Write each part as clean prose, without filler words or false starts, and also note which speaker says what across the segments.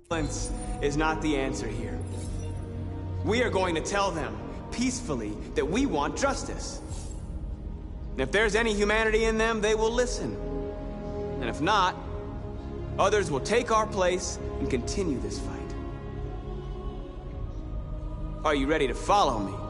Speaker 1: Violence is not the answer here. We are going to tell them, peacefully, that we want justice. And if there's any humanity in them, they will listen. And if not, others will take our place and continue this fight. Are you ready to follow me?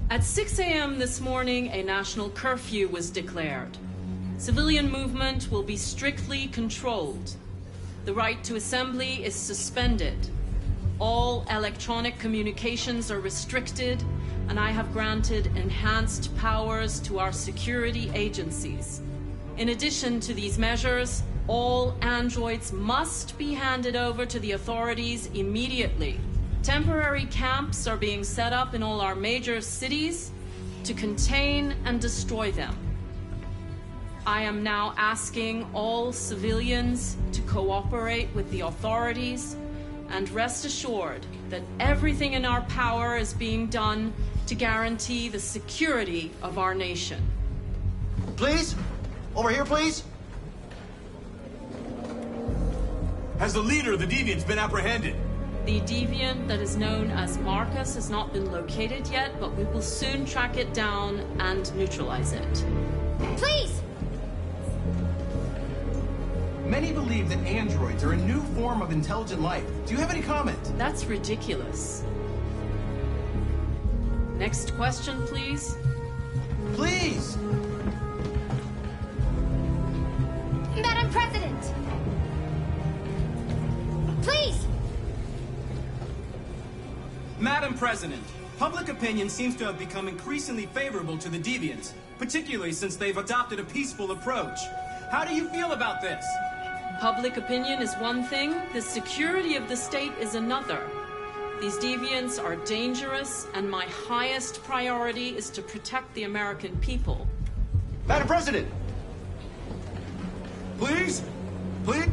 Speaker 2: At 6 a.m. this morning, a national curfew was declared. Civilian movement will be strictly controlled. The right to assembly is suspended. All electronic communications are restricted, and I have granted enhanced powers to our security agencies. In addition to these measures, all androids must be handed over to the authorities immediately. Temporary camps are being set up in all our major cities to contain and destroy them. I am now asking all civilians to cooperate with the authorities and rest assured that everything in our power is being done to guarantee the security of our nation.
Speaker 3: Please? Over here, please?
Speaker 4: Has the leader of the Deviants been apprehended?
Speaker 2: The deviant that is known as Marcus has not been located yet, but we will soon track it down and neutralize it.
Speaker 5: Please!
Speaker 3: Many believe that androids are a new form of intelligent life. Do you have any comment?
Speaker 2: That's ridiculous. Next question, please.
Speaker 3: Please!
Speaker 5: Madam President! Please!
Speaker 6: Madam President, public opinion seems to have become increasingly favorable to the Deviants, particularly since they've adopted a peaceful approach. How do you feel about this?
Speaker 2: Public opinion is one thing, the security of the state is another. These deviants are dangerous, and my highest priority is to protect the American people.
Speaker 3: Madam President!
Speaker 4: Please? Please?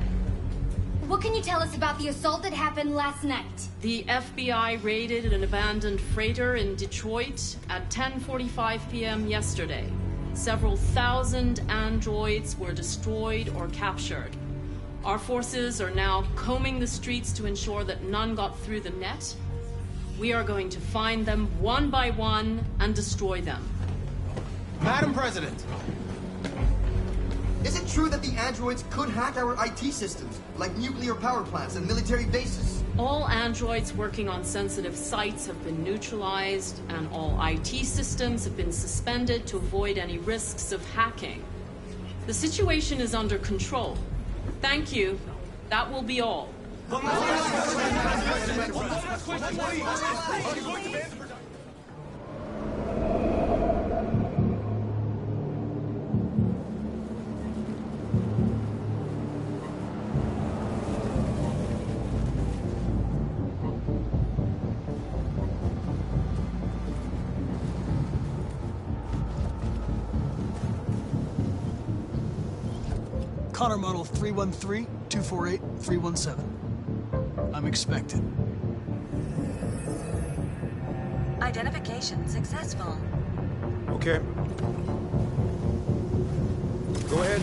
Speaker 5: What can you tell us about the assault that happened last night?
Speaker 2: The FBI raided an abandoned freighter in Detroit at 10:45 p.m. yesterday. Several thousand androids were destroyed or captured. Our forces are now combing the streets to ensure that none got through the net. We are going to find them one by one and destroy them.
Speaker 3: Madam President! Is it true that the androids could hack our IT systems, like nuclear power plants and military bases?
Speaker 2: All androids working on sensitive sites have been neutralized, and all IT systems have been suspended to avoid any risks of hacking. The situation is under control. Thank you. That will be all.
Speaker 7: Connor Model 313-248-317. I'm expected.
Speaker 8: Identification successful.
Speaker 4: Okay. Go ahead.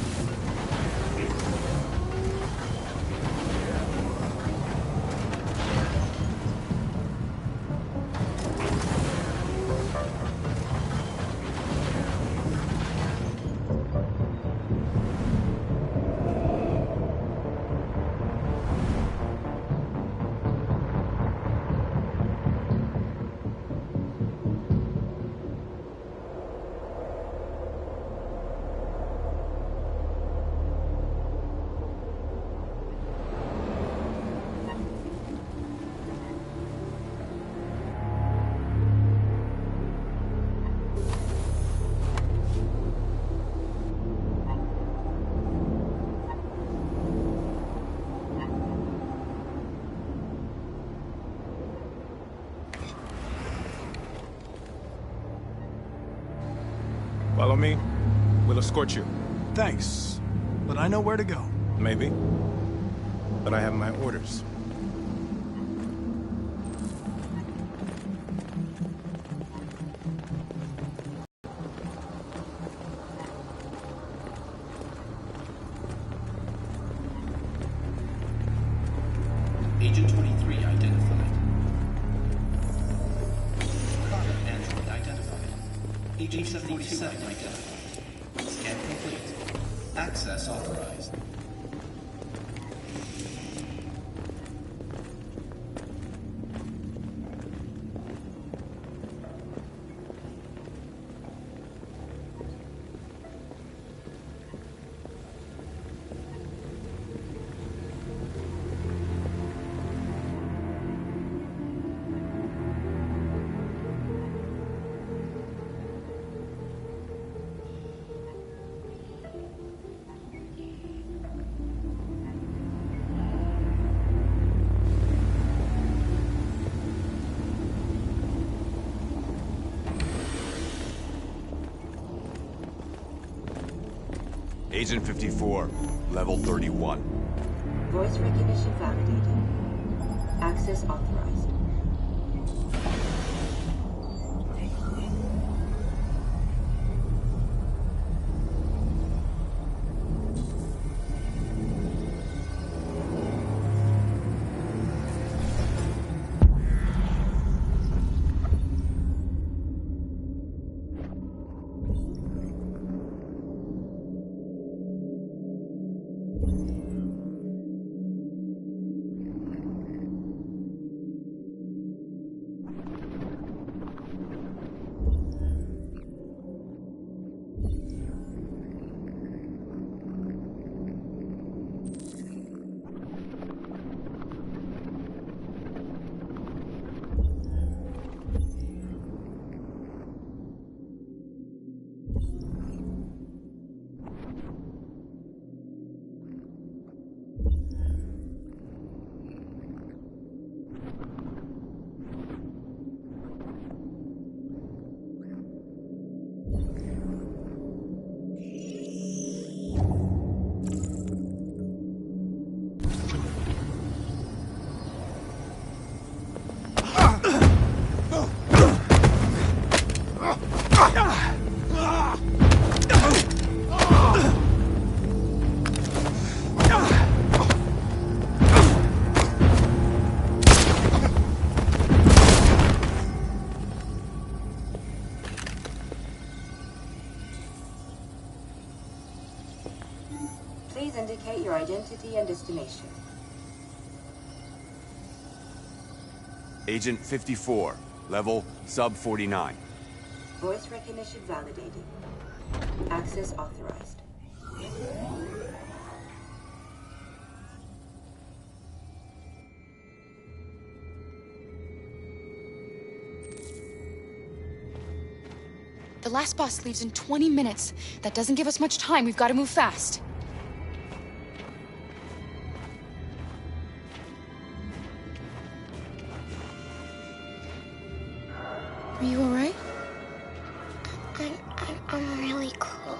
Speaker 8: Follow me. We'll escort you.
Speaker 7: Thanks, but I know where to go.
Speaker 8: Maybe. But I have my orders.
Speaker 9: Agent 23 identified. Carter android identified. Agent 47 identified. Scan complete. Access authorized.
Speaker 10: Agent 54, level 31.
Speaker 11: Voice recognition validated. Access authorized. Please indicate your identity and destination.
Speaker 10: Agent 54, level sub 49.
Speaker 11: Voice recognition validated. Access authorized.
Speaker 12: The last bus leaves in 20 minutes. That doesn't give us much time. We've got to move fast. Are you all right?
Speaker 5: I'm really cold.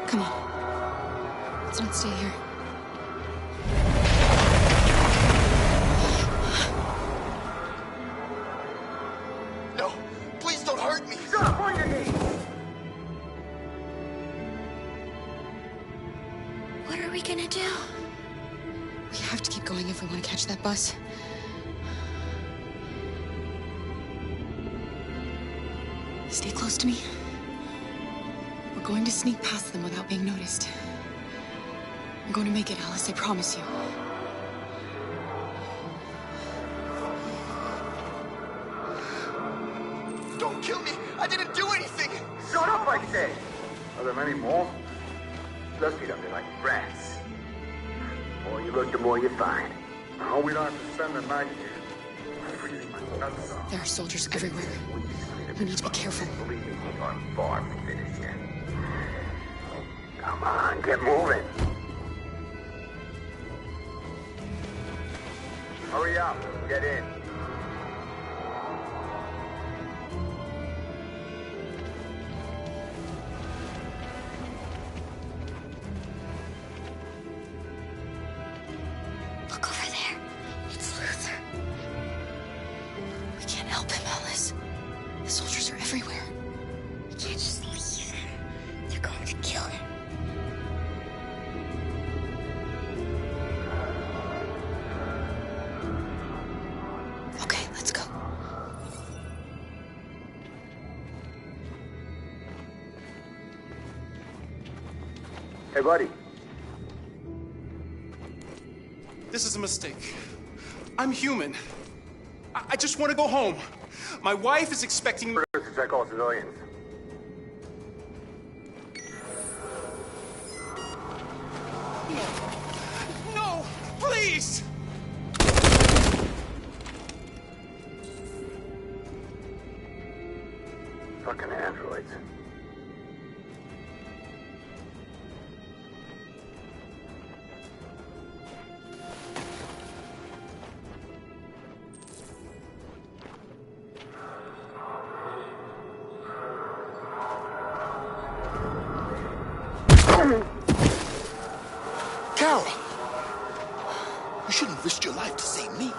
Speaker 12: Come on. Let's not stay here.
Speaker 3: No, please don't hurt me.
Speaker 13: Drop on your knees.
Speaker 5: What are we gonna do?
Speaker 12: We have to keep going if we want to catch that bus. Stay close to me. We're going to sneak past them without being noticed. We're going to make it, Alice, I promise you.
Speaker 3: Don't kill me! I didn't do anything!
Speaker 13: Shut up, I say! Are there many more? Let's feed up there like rats. The more you look, the more you find. Oh, we don't have to spend the night here. Freezing my nuts off.
Speaker 12: There are soldiers everywhere. We need to be careful.
Speaker 13: Believe me, we are far from finished yet. Come on, get moving. Hurry up, get in.
Speaker 12: Look over there. It's Luther. We can't help him, Alice. The soldiers are everywhere.
Speaker 5: We can't just leave him. They're going to kill him.
Speaker 12: Okay, let's go.
Speaker 13: Hey, buddy.
Speaker 6: This is a mistake. I'm human. I just want to go home. My wife is expecting me
Speaker 13: to check all civilians.
Speaker 6: No! Please!
Speaker 13: Fucking androids.
Speaker 14: Kara! You shouldn't have risked your life to save me.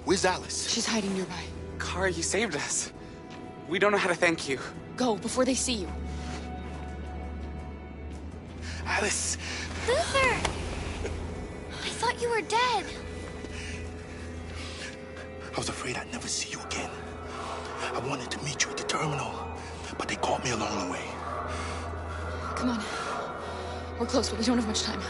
Speaker 14: Where's Alice?
Speaker 12: She's hiding nearby.
Speaker 15: Kara, you saved us. We don't know how to thank you.
Speaker 12: Go, before they see you.
Speaker 14: Alice!
Speaker 5: Luther! I thought you were dead.
Speaker 14: I was afraid I'd never see you again. I wanted to meet you at the terminal, but they caught me along the way.
Speaker 12: Come on. We're close, but we don't have much time.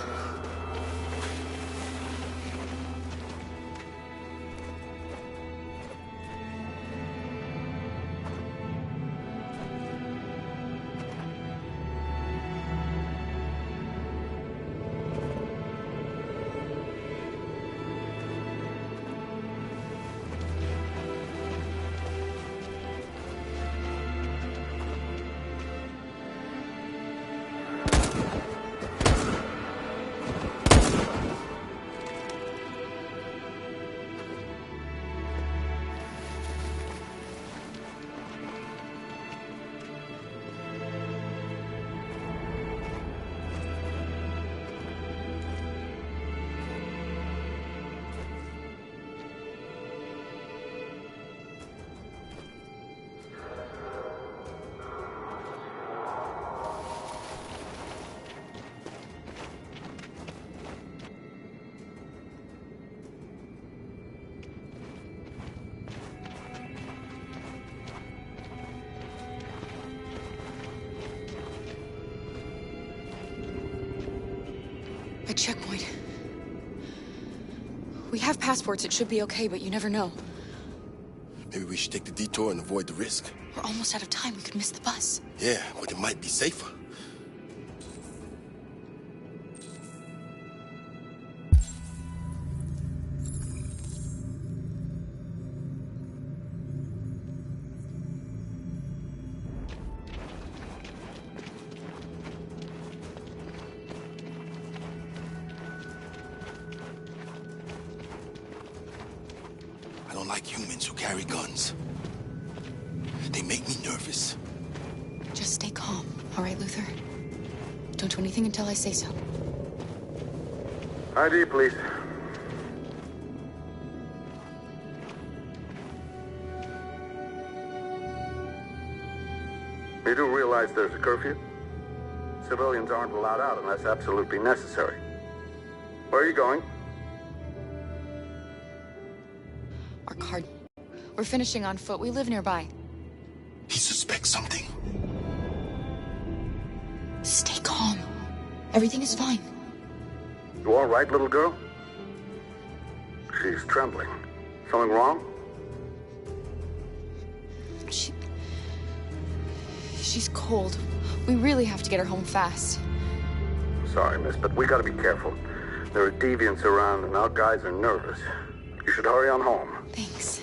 Speaker 12: A checkpoint. We have passports, it should be okay, but you never know.
Speaker 14: Maybe we should take the detour and avoid the risk.
Speaker 12: We're almost out of time, we could miss the bus.
Speaker 14: Yeah, but it might be safer. I don't like humans who carry guns. They make me nervous.
Speaker 12: Just stay calm, all right, Luther? Don't do anything until I say so.
Speaker 13: ID, please. You do realize there's a curfew? Civilians aren't allowed out unless absolutely necessary. Where are you going?
Speaker 12: Our card. We're finishing on foot. We live nearby.
Speaker 14: He suspects something.
Speaker 12: Stay calm. Everything is fine.
Speaker 13: You all right, little girl? She's trembling. Something wrong?
Speaker 12: She's cold. We really have to get her home fast.
Speaker 13: Sorry, miss, but we gotta be careful. There are deviants around and our guys are nervous. You should hurry on home.
Speaker 12: Thanks.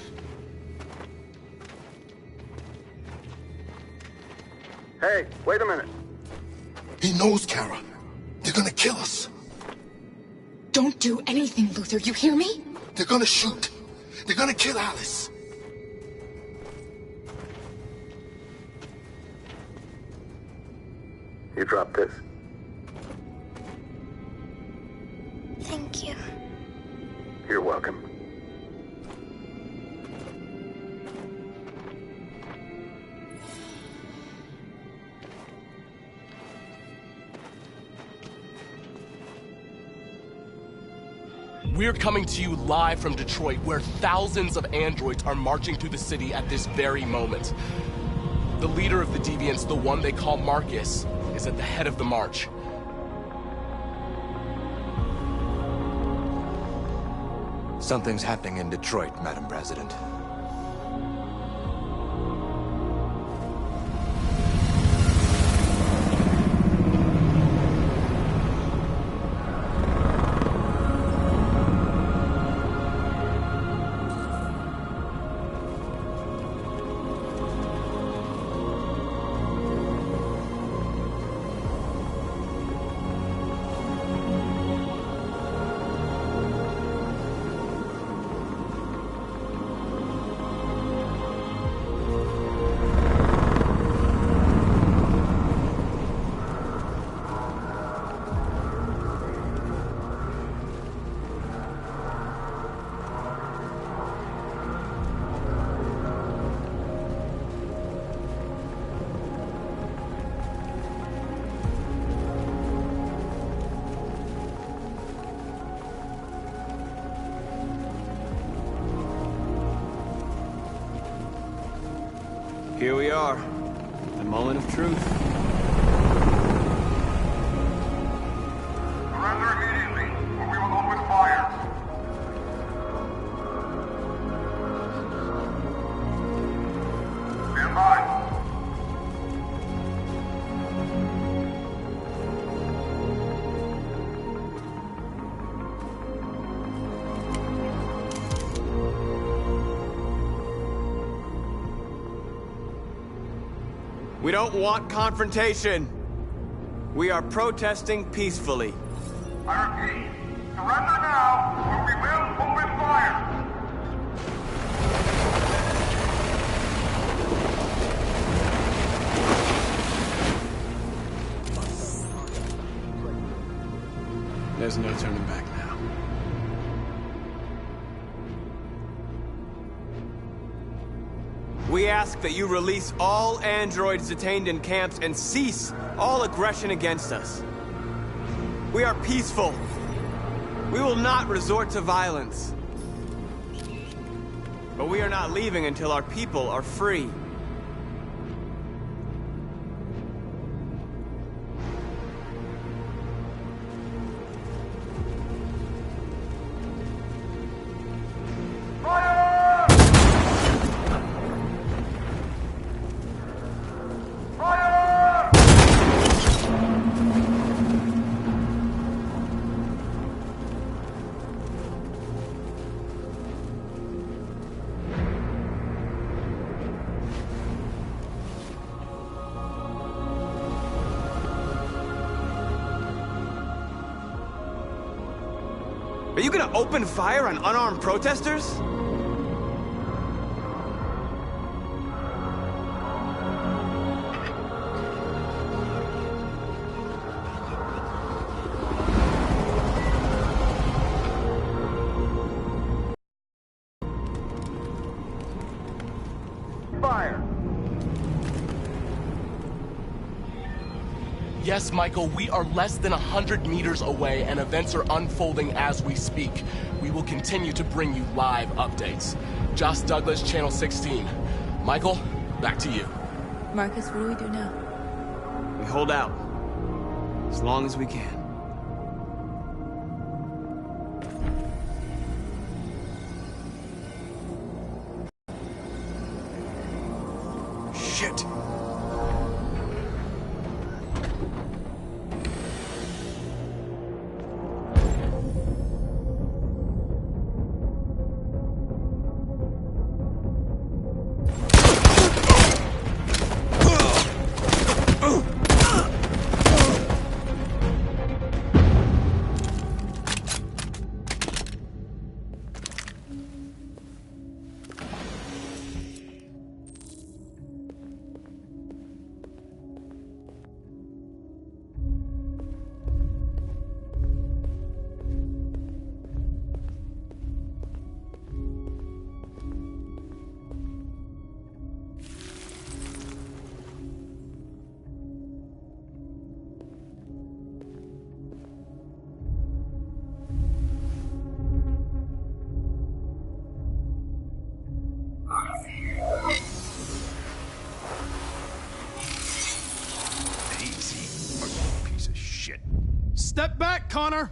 Speaker 13: Hey, wait a minute.
Speaker 14: He knows, Kara. They're gonna kill us.
Speaker 12: Don't do anything, Luther. You hear me?
Speaker 14: They're gonna shoot. They're gonna kill Alice.
Speaker 13: You drop this.
Speaker 5: Thank you.
Speaker 13: You're welcome.
Speaker 16: We're coming to you live from Detroit, where thousands of androids are marching through the city at this very moment. The leader of the Deviants, the one they call Marcus, is at the head of the march.
Speaker 17: Something's happening in Detroit, Madam President.
Speaker 1: Here we are, the moment of truth.
Speaker 13: Surrender immediately, or we will open fire. Stand by.
Speaker 1: We don't want confrontation. We are protesting peacefully.
Speaker 13: I repeat, surrender now, or we will open fire.
Speaker 1: There's no turning back now. We ask that you release all androids detained in camps and cease all aggression against us. We are peaceful. We will not resort to violence. But we are not leaving until our people are free. Are you gonna open fire on unarmed protesters?
Speaker 13: Fire!
Speaker 16: Yes, Michael, we are less than 100 meters away and events are unfolding as we speak. We will continue to bring you live updates. Josh Douglas, Channel 16. Michael, back to you.
Speaker 18: Marcus, what do we do now?
Speaker 1: We hold out. As long as we can.
Speaker 7: Shit! Step back, Connor!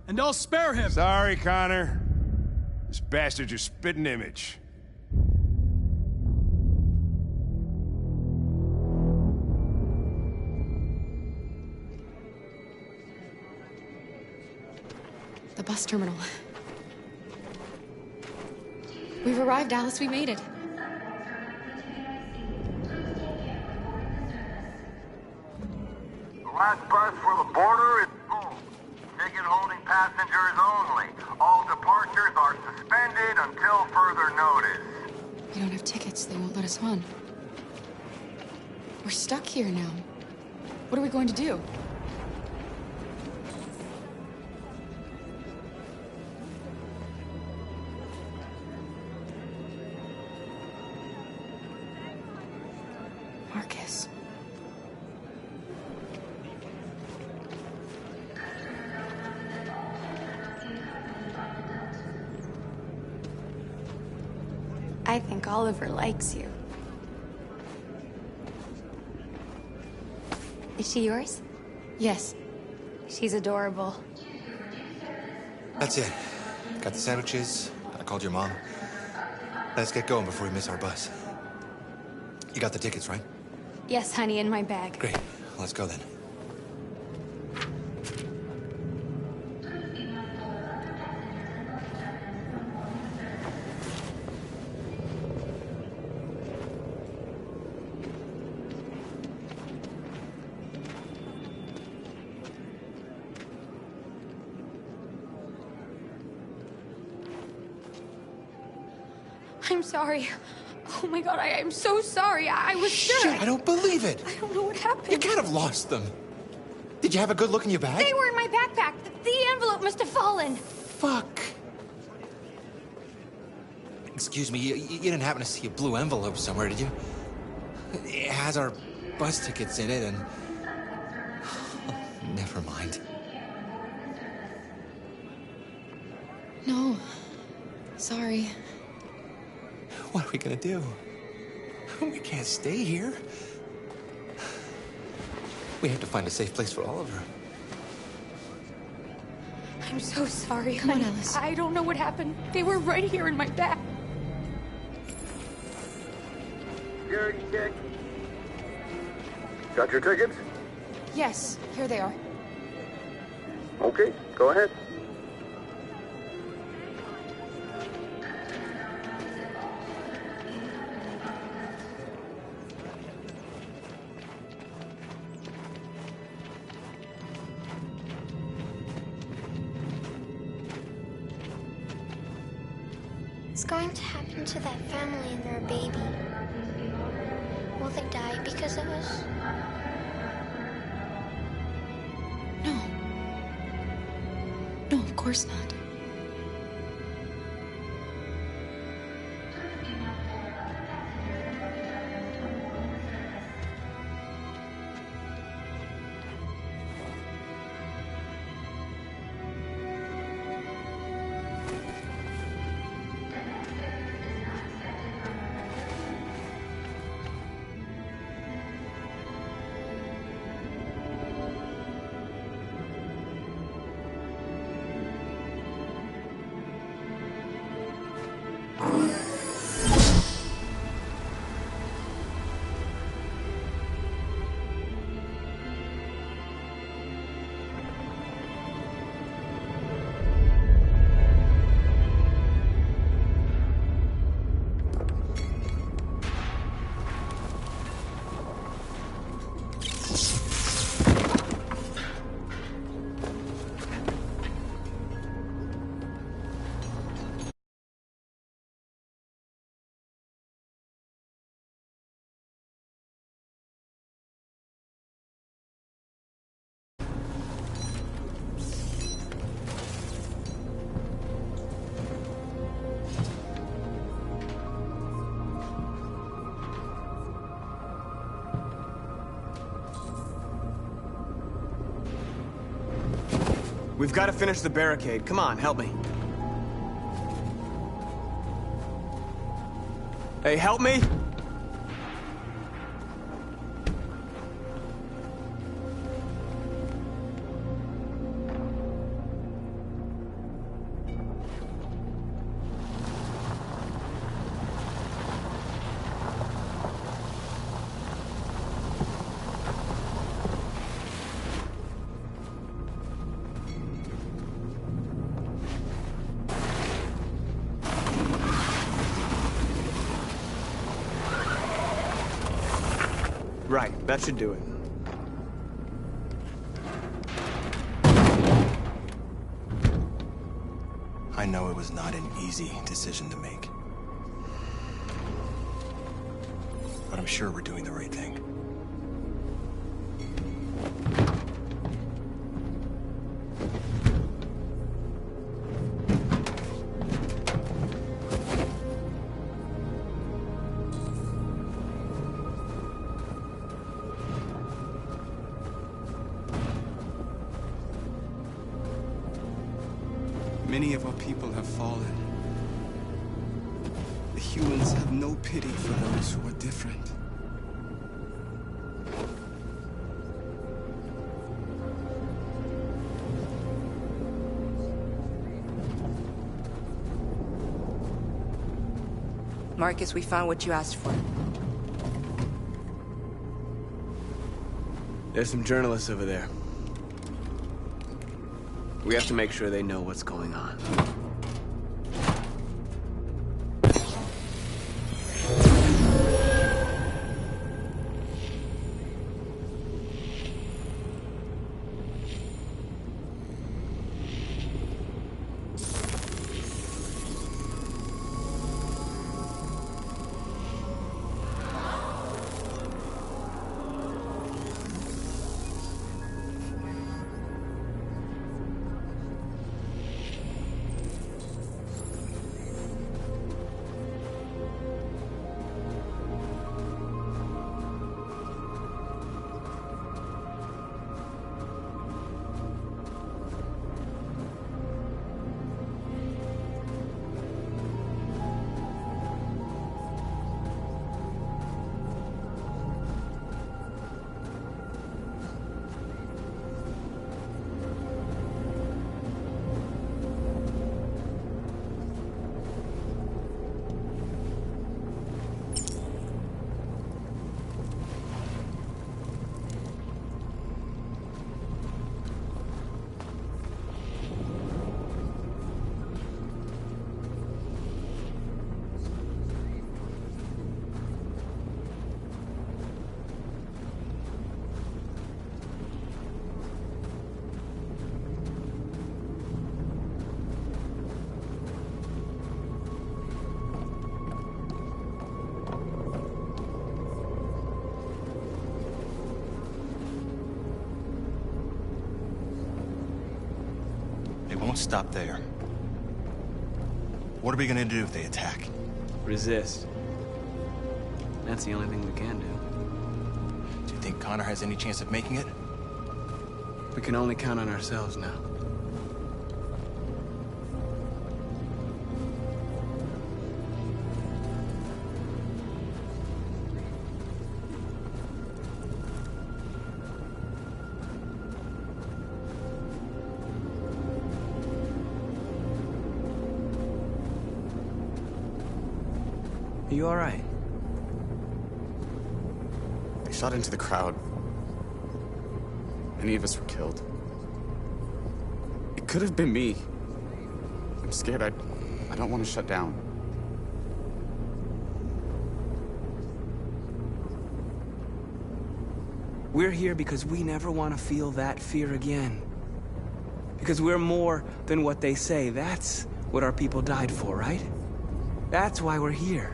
Speaker 7: And I'll spare him!
Speaker 4: Sorry, Connor. This bastard's your spitting image.
Speaker 12: The bus terminal. We've arrived, Alice. We made it.
Speaker 13: The last bus for the border is full. Ticket holding passengers only. All departures are suspended until further notice.
Speaker 12: We don't have tickets. They won't let us on. We're stuck here now. What are we going to do? Marcus.
Speaker 5: I think Oliver likes you. Is she yours?
Speaker 12: Yes.
Speaker 5: She's adorable.
Speaker 17: That's it. Got the sandwiches. I called your mom. Let's get going before we miss our bus. You got the tickets, right?
Speaker 5: Yes, honey, in my bag.
Speaker 17: Great. Let's go then.
Speaker 5: I'm sorry. Oh my god, I'm so sorry. I was sure.
Speaker 17: Shit, I don't believe it.
Speaker 5: I don't know what happened.
Speaker 17: You can't have lost them. Did you have a good look in your bag?
Speaker 5: They were in my backpack. The envelope must have fallen.
Speaker 17: Fuck. Excuse me, you didn't happen to see a blue envelope somewhere, did you? It has our bus tickets in it and... Never mind.
Speaker 12: No. Sorry.
Speaker 17: What are we gonna do? We can't stay here. We have to find a safe place for Oliver.
Speaker 5: I'm so sorry,
Speaker 12: Come on,
Speaker 5: honey.
Speaker 12: Alice.
Speaker 5: I don't know what happened. They were right here in my bag.
Speaker 13: Security check. Got your tickets?
Speaker 12: Yes, here they are.
Speaker 13: Okay, go ahead.
Speaker 19: What's going to happen to that family and their baby? Will they die because of us?
Speaker 12: No. No, of course not.
Speaker 1: We've got to finish the barricade. Come on, help me. Hey, help me! Right, that should do it.
Speaker 17: I know it was not an easy decision to make. But I'm sure we're doing the right thing.
Speaker 18: Many of our people have fallen. The humans have no pity for those who are different.
Speaker 11: Marcus, we found what you asked for.
Speaker 1: There's some journalists over there. We have to make sure they know what's going on.
Speaker 17: Won't stop there. What are we gonna do if they attack?
Speaker 1: Resist. That's the only thing we can do.
Speaker 17: Do you think Connor has any chance of making it?
Speaker 1: We can only count on ourselves now. Are you all right?
Speaker 20: They shot into the crowd. Many of us were killed. It could have been me. I'm scared. I don't want to shut down.
Speaker 1: We're here because we never want to feel that fear again. Because we're more than what they say. That's what our people died for, right? That's why we're here.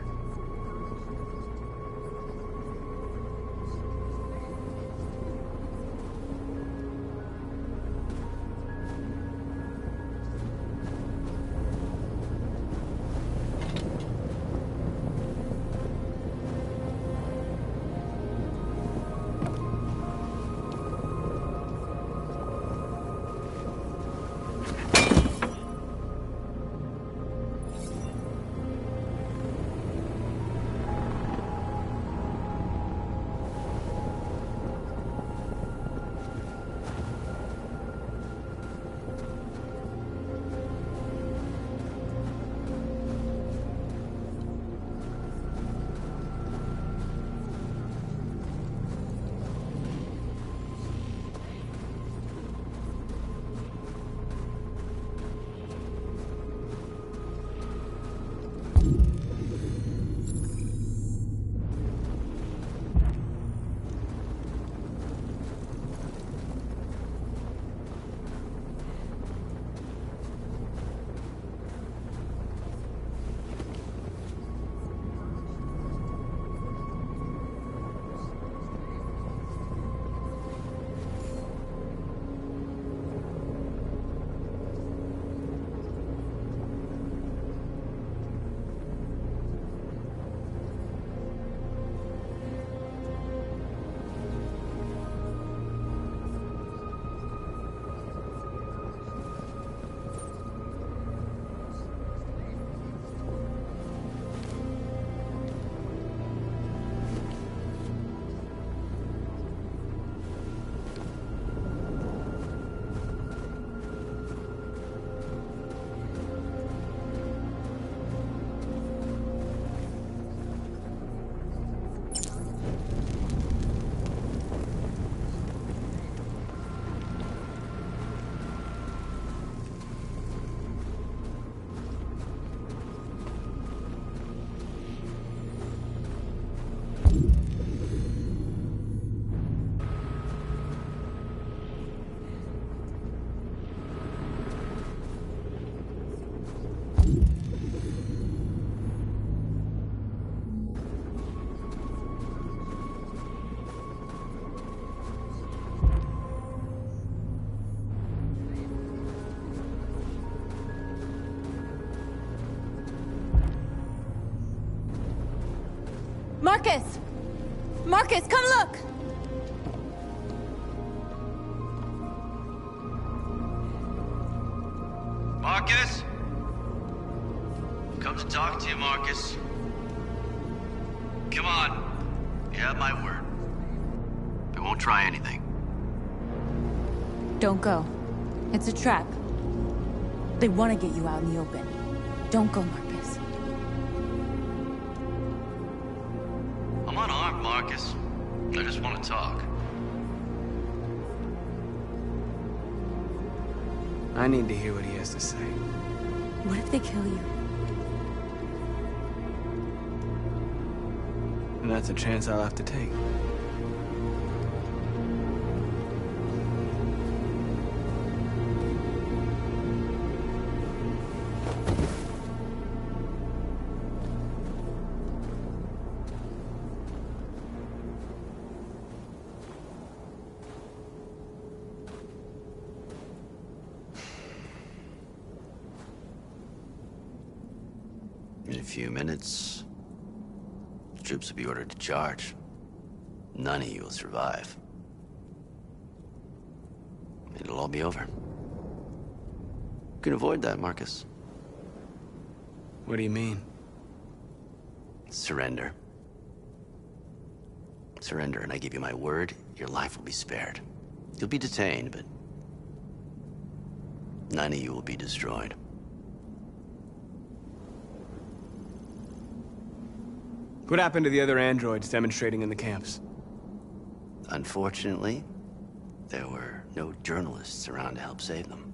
Speaker 5: Marcus! Marcus, come look!
Speaker 21: Marcus? Come to talk to you, Marcus. Come on. You have my word. I won't try anything.
Speaker 5: Don't go. It's a trap. They want to get you out in the open. Don't go, Marcus.
Speaker 21: I'm unarmed, Marcus. I just want to talk.
Speaker 1: I need to hear what he has to say.
Speaker 5: What if they kill you?
Speaker 1: And that's a chance I'll have to take.
Speaker 21: In a few minutes, the troops will be ordered to charge. None of you will survive. It'll all be over. You can avoid that, Marcus.
Speaker 1: What do you mean?
Speaker 21: Surrender. Surrender, and I give you my word, your life will be spared. You'll be detained, but none of you will be destroyed.
Speaker 1: What happened to the other androids demonstrating in the camps?
Speaker 21: Unfortunately, there were no journalists around to help save them.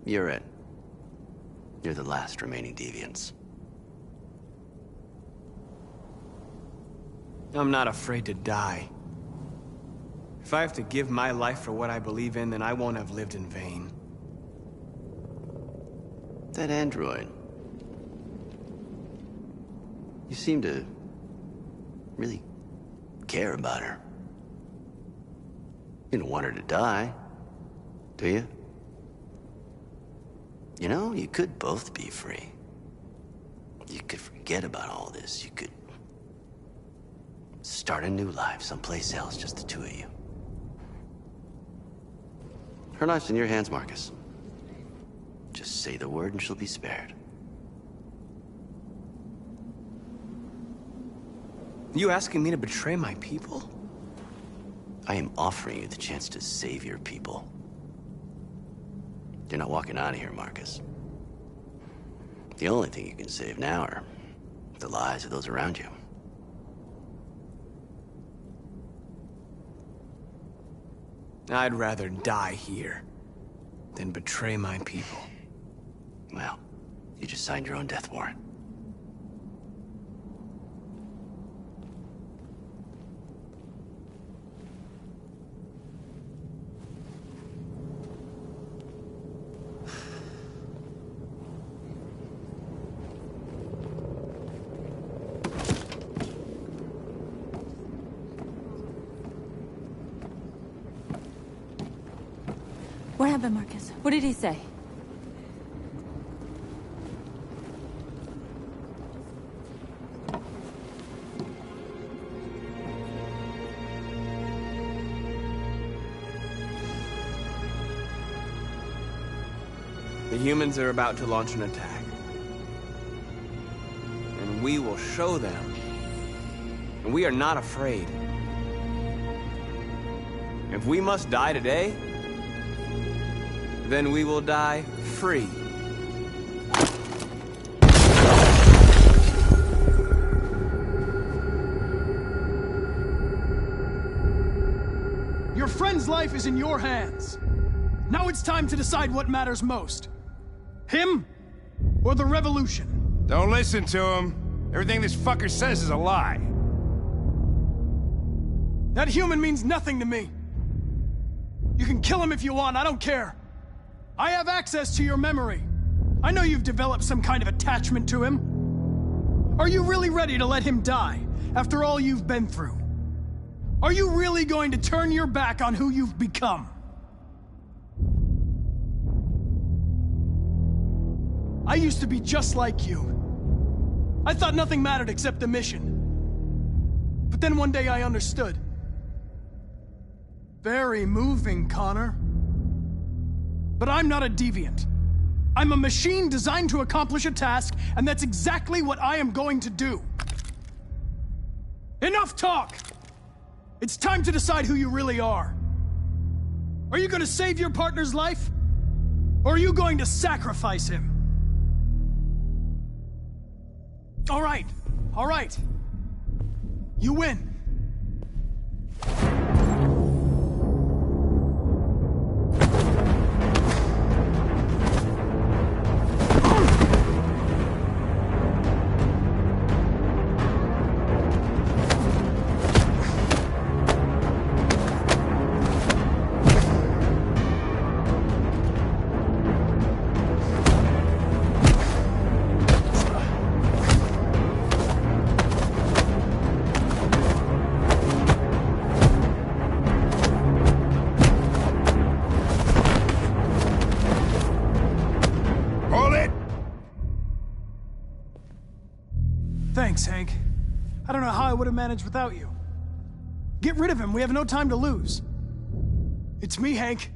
Speaker 21: You're it. You're the last remaining deviants.
Speaker 1: I'm not afraid to die. If I have to give my life for what I believe in, then I won't have lived in vain.
Speaker 21: That android. You seem to really care about her. You don't want her to die, do you? You know, you could both be free. You could forget about all this. You could start a new life someplace else, just the two of you. Her life's in your hands, Marcus. Just say the word and she'll be spared.
Speaker 1: You asking me to betray my people?
Speaker 21: I am offering you the chance to save your people. You're not walking out of here, Marcus. The only thing you can save now are the lives of those around you.
Speaker 1: I'd rather die here than betray my people.
Speaker 21: Well, you just signed your own death warrant.
Speaker 5: What happened, Marcus? What did he say?
Speaker 1: The humans are about to launch an attack. And we will show them. And we are not afraid. If we must die today, then we will die free.
Speaker 7: Your friend's life is in your hands. Now it's time to decide what matters most. Him or the revolution?
Speaker 8: Don't listen to him. Everything this fucker says is a lie.
Speaker 7: That human means nothing to me. You can kill him if you want, I don't care. I have access to your memory. I know you've developed some kind of attachment to him. Are you really ready to let him die after all you've been through? Are you really going to turn your back on who you've become? I used to be just like you. I thought nothing mattered except the mission. But then one day I understood. Very moving, Connor. But I'm not a deviant. I'm a machine designed to accomplish a task, and that's exactly what I am going to do. Enough talk! It's time to decide who you really are. Are you going to save your partner's life? Or are you going to sacrifice him? All right. You win. Thanks, Hank. I don't know how I would have managed without you. Get rid of him. We have no time to lose. It's me, Hank.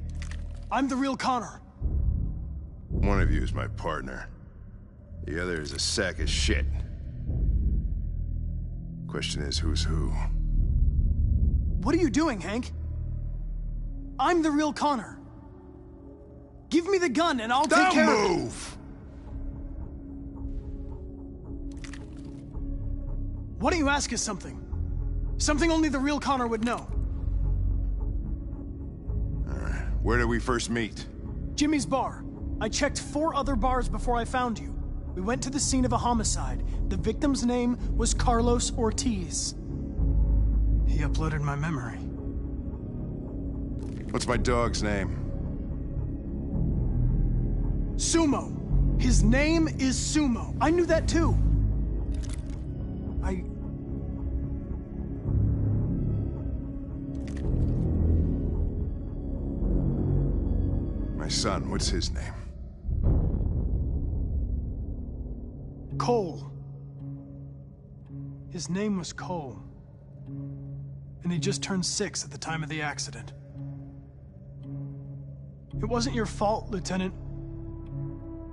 Speaker 7: I'm the real Connor.
Speaker 8: One of you is my partner. The other is a sack of shit. Question is, who's who?
Speaker 7: What are you doing, Hank? I'm the real Connor. Give me the gun and I'll take care of it.
Speaker 8: Don't move!
Speaker 7: Why don't you ask us something? Something only the real Connor would know.
Speaker 8: Alright, where did we first meet?
Speaker 7: Jimmy's bar. I checked 4 other bars before I found you. We went to the scene of a homicide. The victim's name was Carlos Ortiz. He uploaded my memory.
Speaker 8: What's my dog's name?
Speaker 7: Sumo. His name is Sumo. I knew that too.
Speaker 8: My son, what's his name?
Speaker 7: Cole. His name was Cole. And he just turned 6 at the time of the accident. It wasn't your fault, Lieutenant.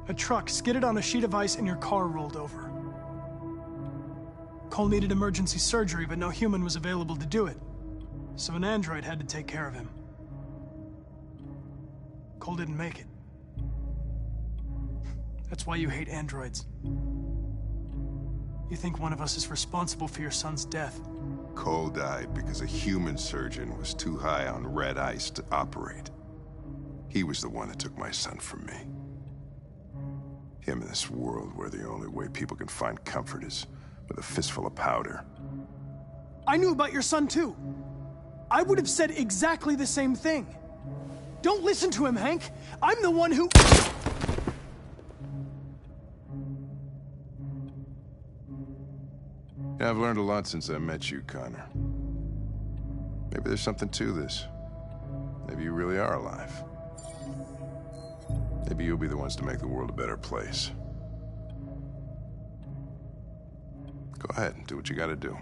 Speaker 7: A truck skidded on a sheet of ice and your car rolled over. Cole needed emergency surgery, but no human was available to do it. So an android had to take care of him. Cole didn't make it. That's why you hate androids. You think one of us is responsible for your son's death.
Speaker 8: Cole died because a human surgeon was too high on red ice to operate. He was the one that took my son from me. Him in this world where the only way people can find comfort is with a fistful of powder.
Speaker 7: I knew about your son too. I would have said exactly the same thing. Don't listen to him, Hank. I'm the one who...
Speaker 8: Yeah, I've learned a lot since I met you, Connor. Maybe there's something to this. Maybe you really are alive. Maybe you'll be the ones to make the world a better place. Go ahead and do what you gotta do.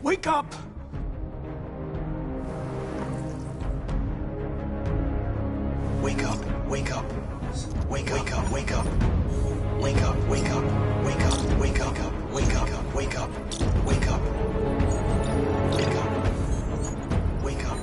Speaker 7: Wake up!
Speaker 14: Wake up, wake up. Wake up, wake up. Wake up, wake up. Wake up, wake up. Wake up, wake up. Wake up. Wake up. Wake up.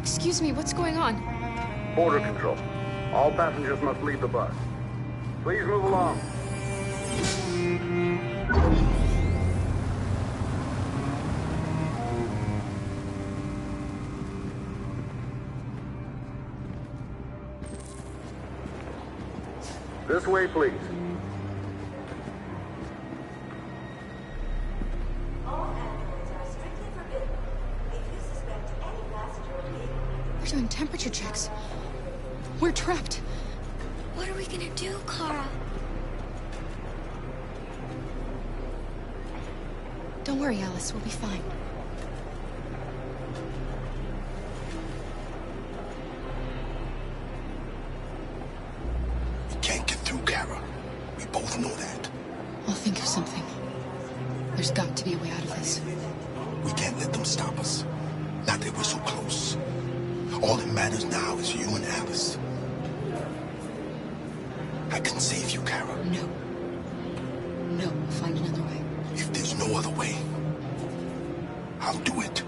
Speaker 12: Excuse me, what's going on?
Speaker 13: Border control. All passengers must leave the bus. Please move along. This way, please.
Speaker 12: We're doing temperature checks. We're trapped.
Speaker 19: What are we gonna do, Kara?
Speaker 12: Don't worry, Alice. We'll be fine.
Speaker 14: We can't get through, Kara. We both know that.
Speaker 12: I'll think of something. There's got to be a way out of this.
Speaker 14: We can't let them stop us. Not that we're so close. All that matters now is you and Alice. I can save you, Kara.
Speaker 12: No. No, we'll find another way.
Speaker 14: If there's no other way, I'll do it.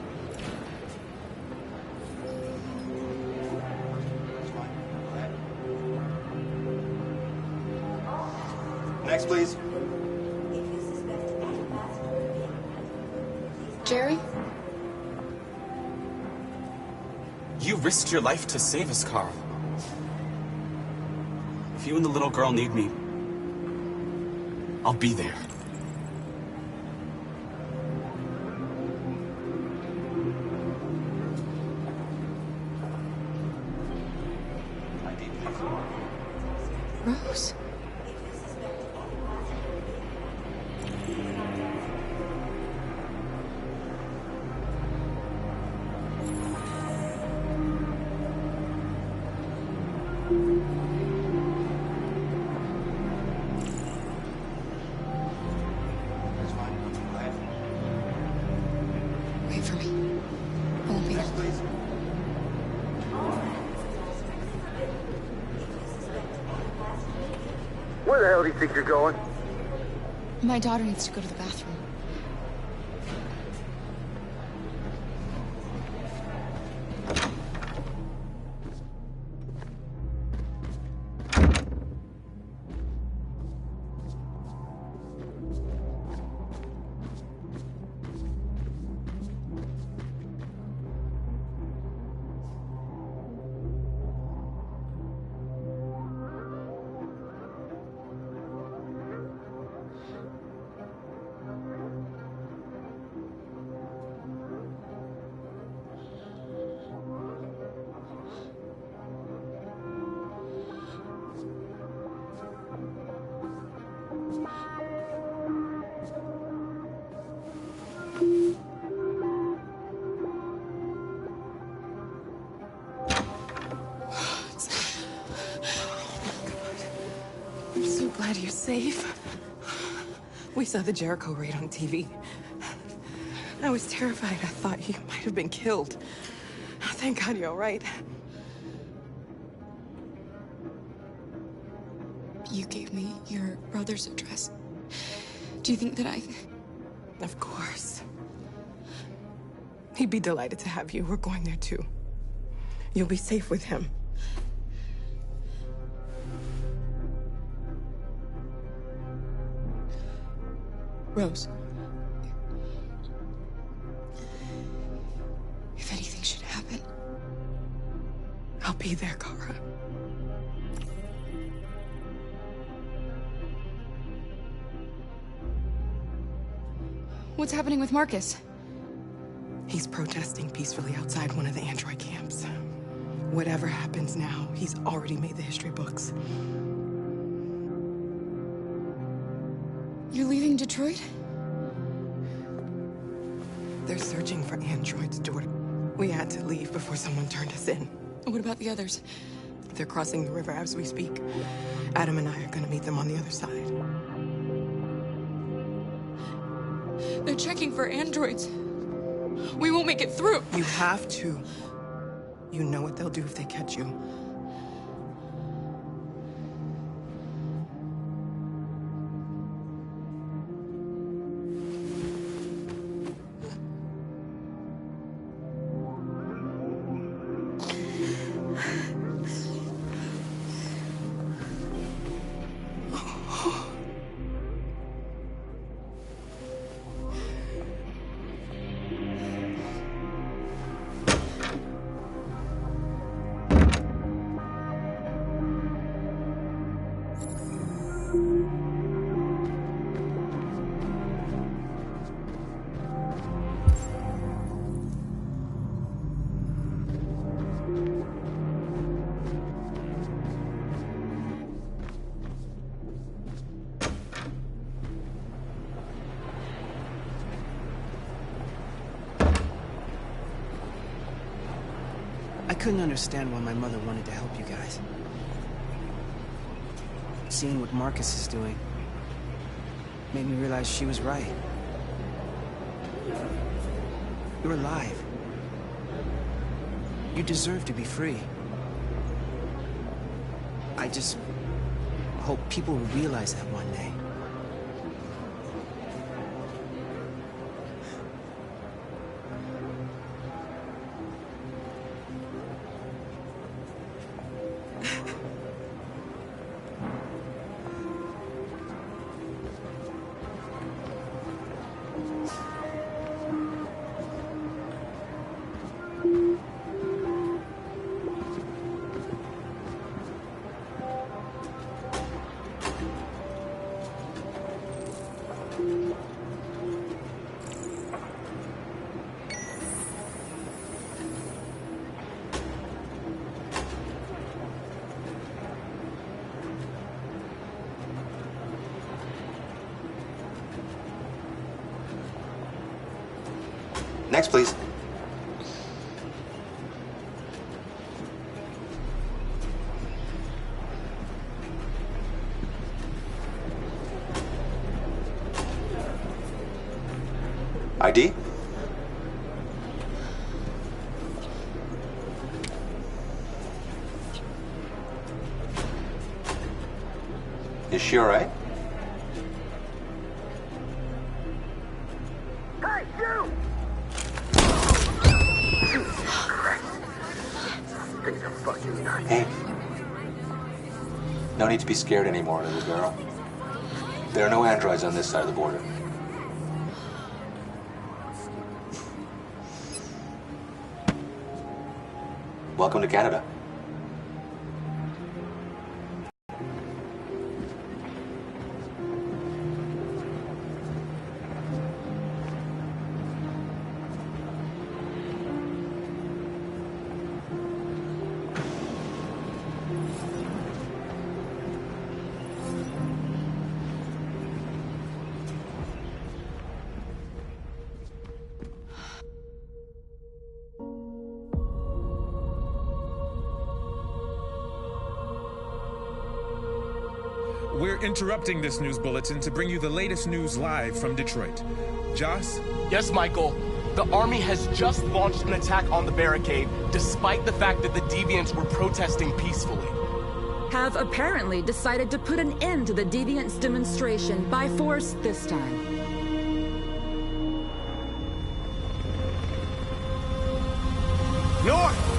Speaker 17: Next, please.
Speaker 12: Jerry?
Speaker 15: You risked your life to save us, Carl. If you and the little girl need me, I'll be there.
Speaker 12: Rose? Wait for me. I won't be there.
Speaker 13: Where the hell do you think you're going?
Speaker 12: My daughter needs to go to the bathroom.
Speaker 2: I'm so glad you're safe. We saw the Jericho raid on TV. I was terrified. I thought you might have been killed. Thank God you're all right.
Speaker 12: You gave me your brother's address. Do you think that I...
Speaker 2: Of course. He'd be delighted to have you. We're going there too. You'll be safe with him.
Speaker 12: Rose. If anything should happen...
Speaker 2: I'll be there, Kara.
Speaker 12: What's happening with Marcus?
Speaker 2: He's protesting peacefully outside one of the android camps. Whatever happens now, he's already made the history books.
Speaker 12: You're leaving Detroit?
Speaker 2: They're searching for Android's daughter. We had to leave before someone turned us in.
Speaker 12: What about the others?
Speaker 2: They're crossing the river as we speak. Adam and I are gonna meet them on the other side.
Speaker 12: They're checking for androids. We won't make it through.
Speaker 2: You have to. You know what they'll do if they catch you.
Speaker 9: I couldn't understand why my mother wanted to help you guys. Seeing what Marcus is doing made me realize she was right. You're alive. You deserve to be free. I just hope people will realize that one day.
Speaker 17: Next, please. ID? Is she all right?
Speaker 13: Hey, you! Things are fucking nuts.
Speaker 17: Hey. No need to be scared anymore, little girl. There are no androids on this side of the border. Welcome to Canada.
Speaker 22: We're interrupting this news bulletin to bring you the latest news live from Detroit. Joss?
Speaker 16: Yes, Michael. The army has just launched an attack on the barricade, despite the fact that the Deviants were protesting peacefully.
Speaker 23: Have apparently decided to put an end to the Deviants' demonstration by force this time.
Speaker 22: North!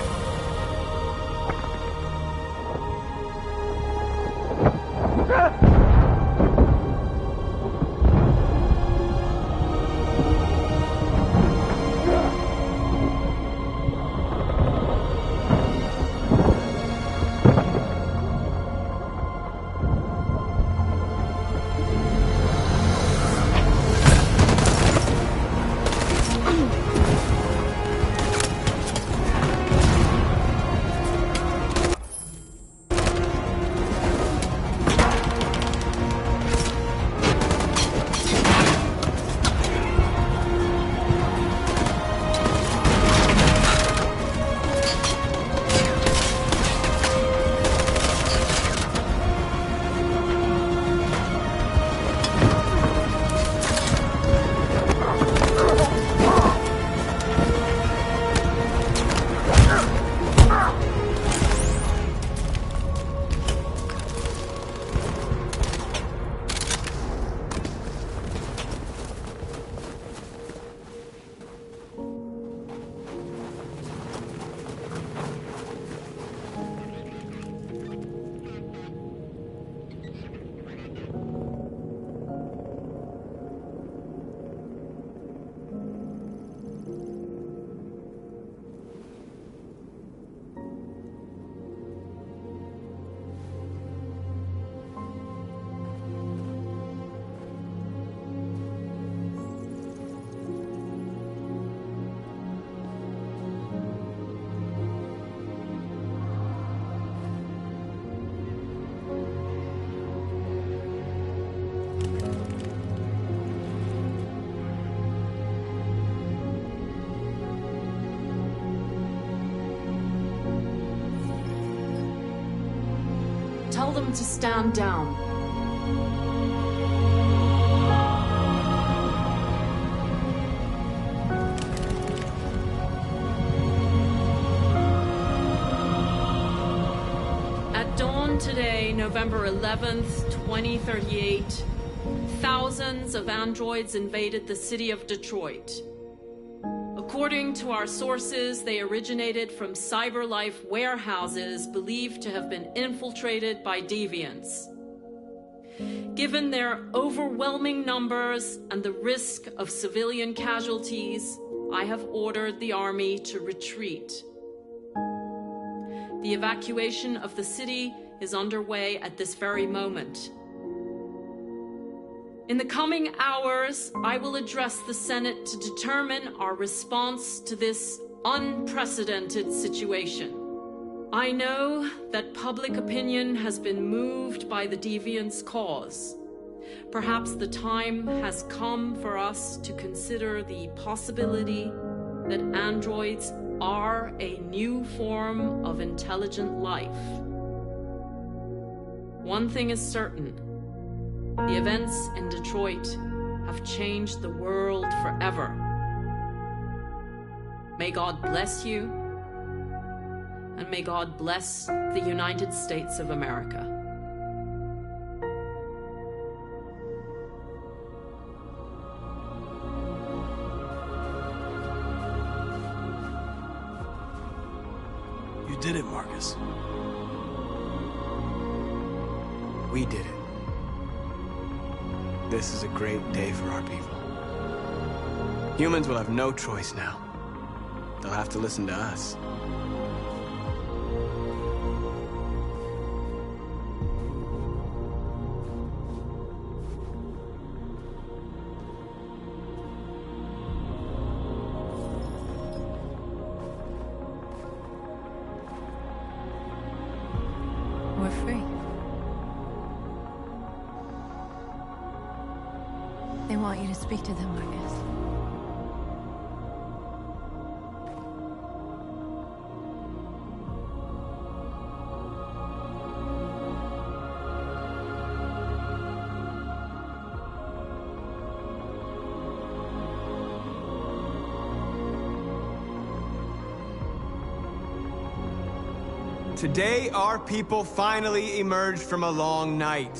Speaker 23: tell them to stand down. At dawn today, November 11th, 2038, thousands of androids invaded the city of Detroit. According to our sources, they originated from CyberLife warehouses believed to have been infiltrated by deviants. Given their overwhelming numbers and the risk of civilian casualties, I have ordered the army to retreat. The evacuation of the city is underway at this very moment. In the coming hours, I will address the Senate to determine our response to this unprecedented situation. I know that public opinion has been moved by the deviants' cause. Perhaps the time has come for us to consider the possibility that androids are a new form of intelligent life. One thing is certain. The events in Detroit have changed the world forever. May God bless you, and may God bless the United States of America.
Speaker 7: You did it, Marcus.
Speaker 9: We did it. This is a great day for our people.
Speaker 1: Humans will have no choice now. They'll have to listen to us.
Speaker 2: We're free. They want you to speak to them, Marcus.
Speaker 1: Today, our people finally emerged from a long night.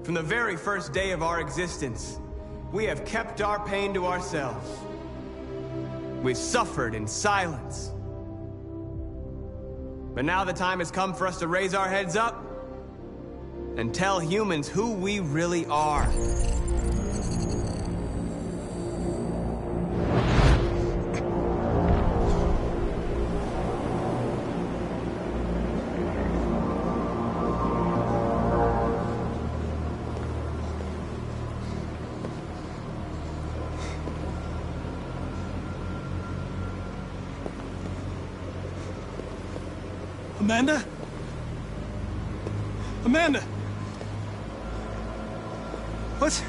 Speaker 1: From the very first day of our existence, we have kept our pain to ourselves. We've suffered in silence. But now the time has come for us to raise our heads up and tell humans who we really are.
Speaker 7: Amanda? Amanda! What's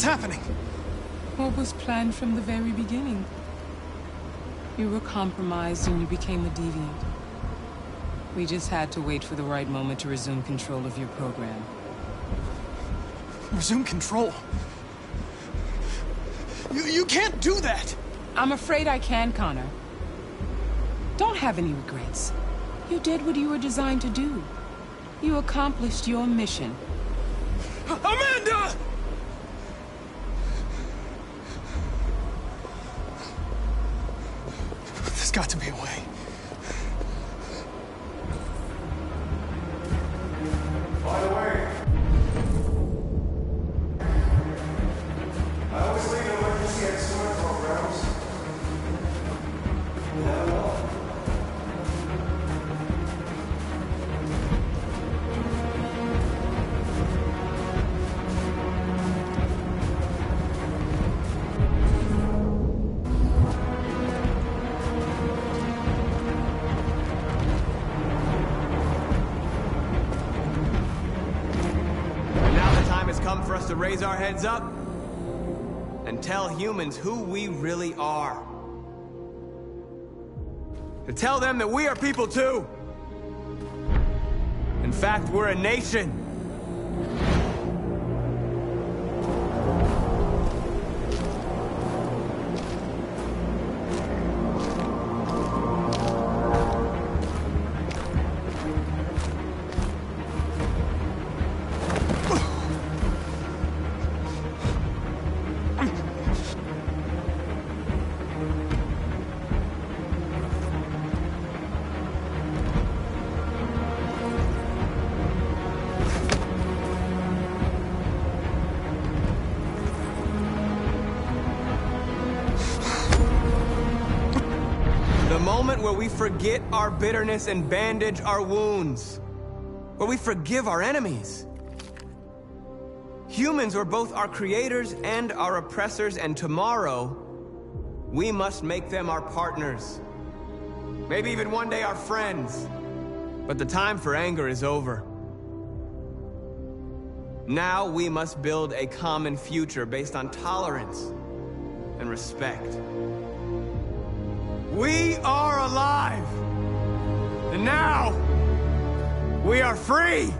Speaker 7: happening?
Speaker 2: What was planned from the very beginning? You were compromised and you became a deviant. We just had to wait for the right moment to resume control of your program.
Speaker 7: Resume control? You can't do that!
Speaker 2: I'm afraid I can, Connor. Don't have any regrets. You did what you were designed to do. You accomplished your mission.
Speaker 7: Amanda! There's got to be a way.
Speaker 8: By the way, I always lead emergency excellent programs.
Speaker 1: Come for us to raise our heads up and tell humans who we really are. To tell them that we are people too. fact, we're a nation. Where we forget our bitterness and bandage our wounds. Where we forgive our enemies. Humans are both our creators and our oppressors, and tomorrow, we must make them our partners. Maybe even one day our friends. But the time for anger is over. Now we must build a common future based on tolerance and respect. We are alive! And now, we are free!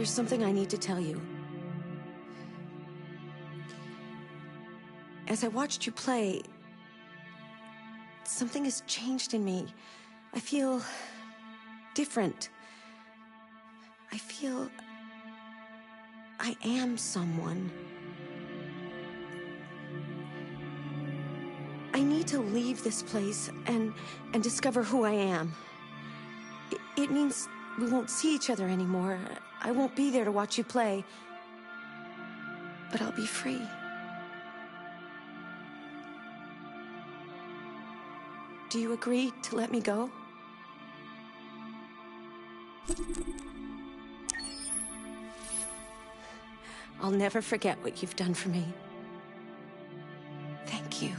Speaker 3: There's something I need to tell you. As I watched you play, something has changed in me. I feel different. I feel I am someone. I need to leave this place and discover who I am. It means we won't see each other anymore. I won't be there to watch you play. But I'll be free. Do you agree to let me go? I'll never forget what you've done for me. Thank you.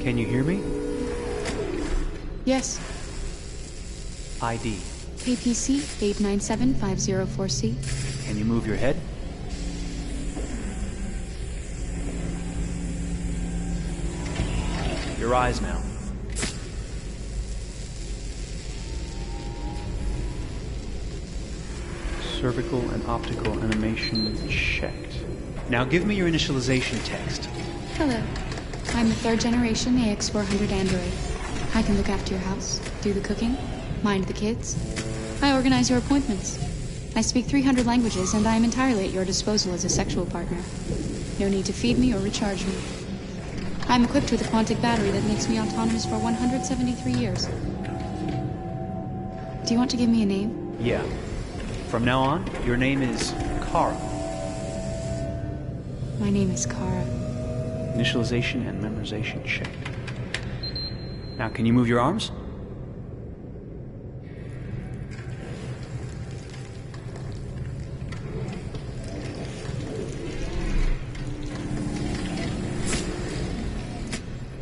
Speaker 4: Can you hear me?
Speaker 12: Yes.
Speaker 4: ID.
Speaker 12: KPC 897504C.
Speaker 4: Can you move your head? Your eyes now. Cervical and optical animation checked. Now give me your initialization text.
Speaker 12: Hello. I'm a third generation AX400 android. I can look after your house, do the cooking, mind the kids. I organize your appointments. I speak 300 languages, and I am entirely at your disposal as a sexual partner. No need to feed me or recharge me. I'm equipped with a quantic battery that makes me autonomous for 173 years. Do you want to give me a name?
Speaker 4: Yeah. From now on, your name is Kara.
Speaker 12: My name is Kara.
Speaker 4: Initialization and memorization checked. Now, can you move your arms?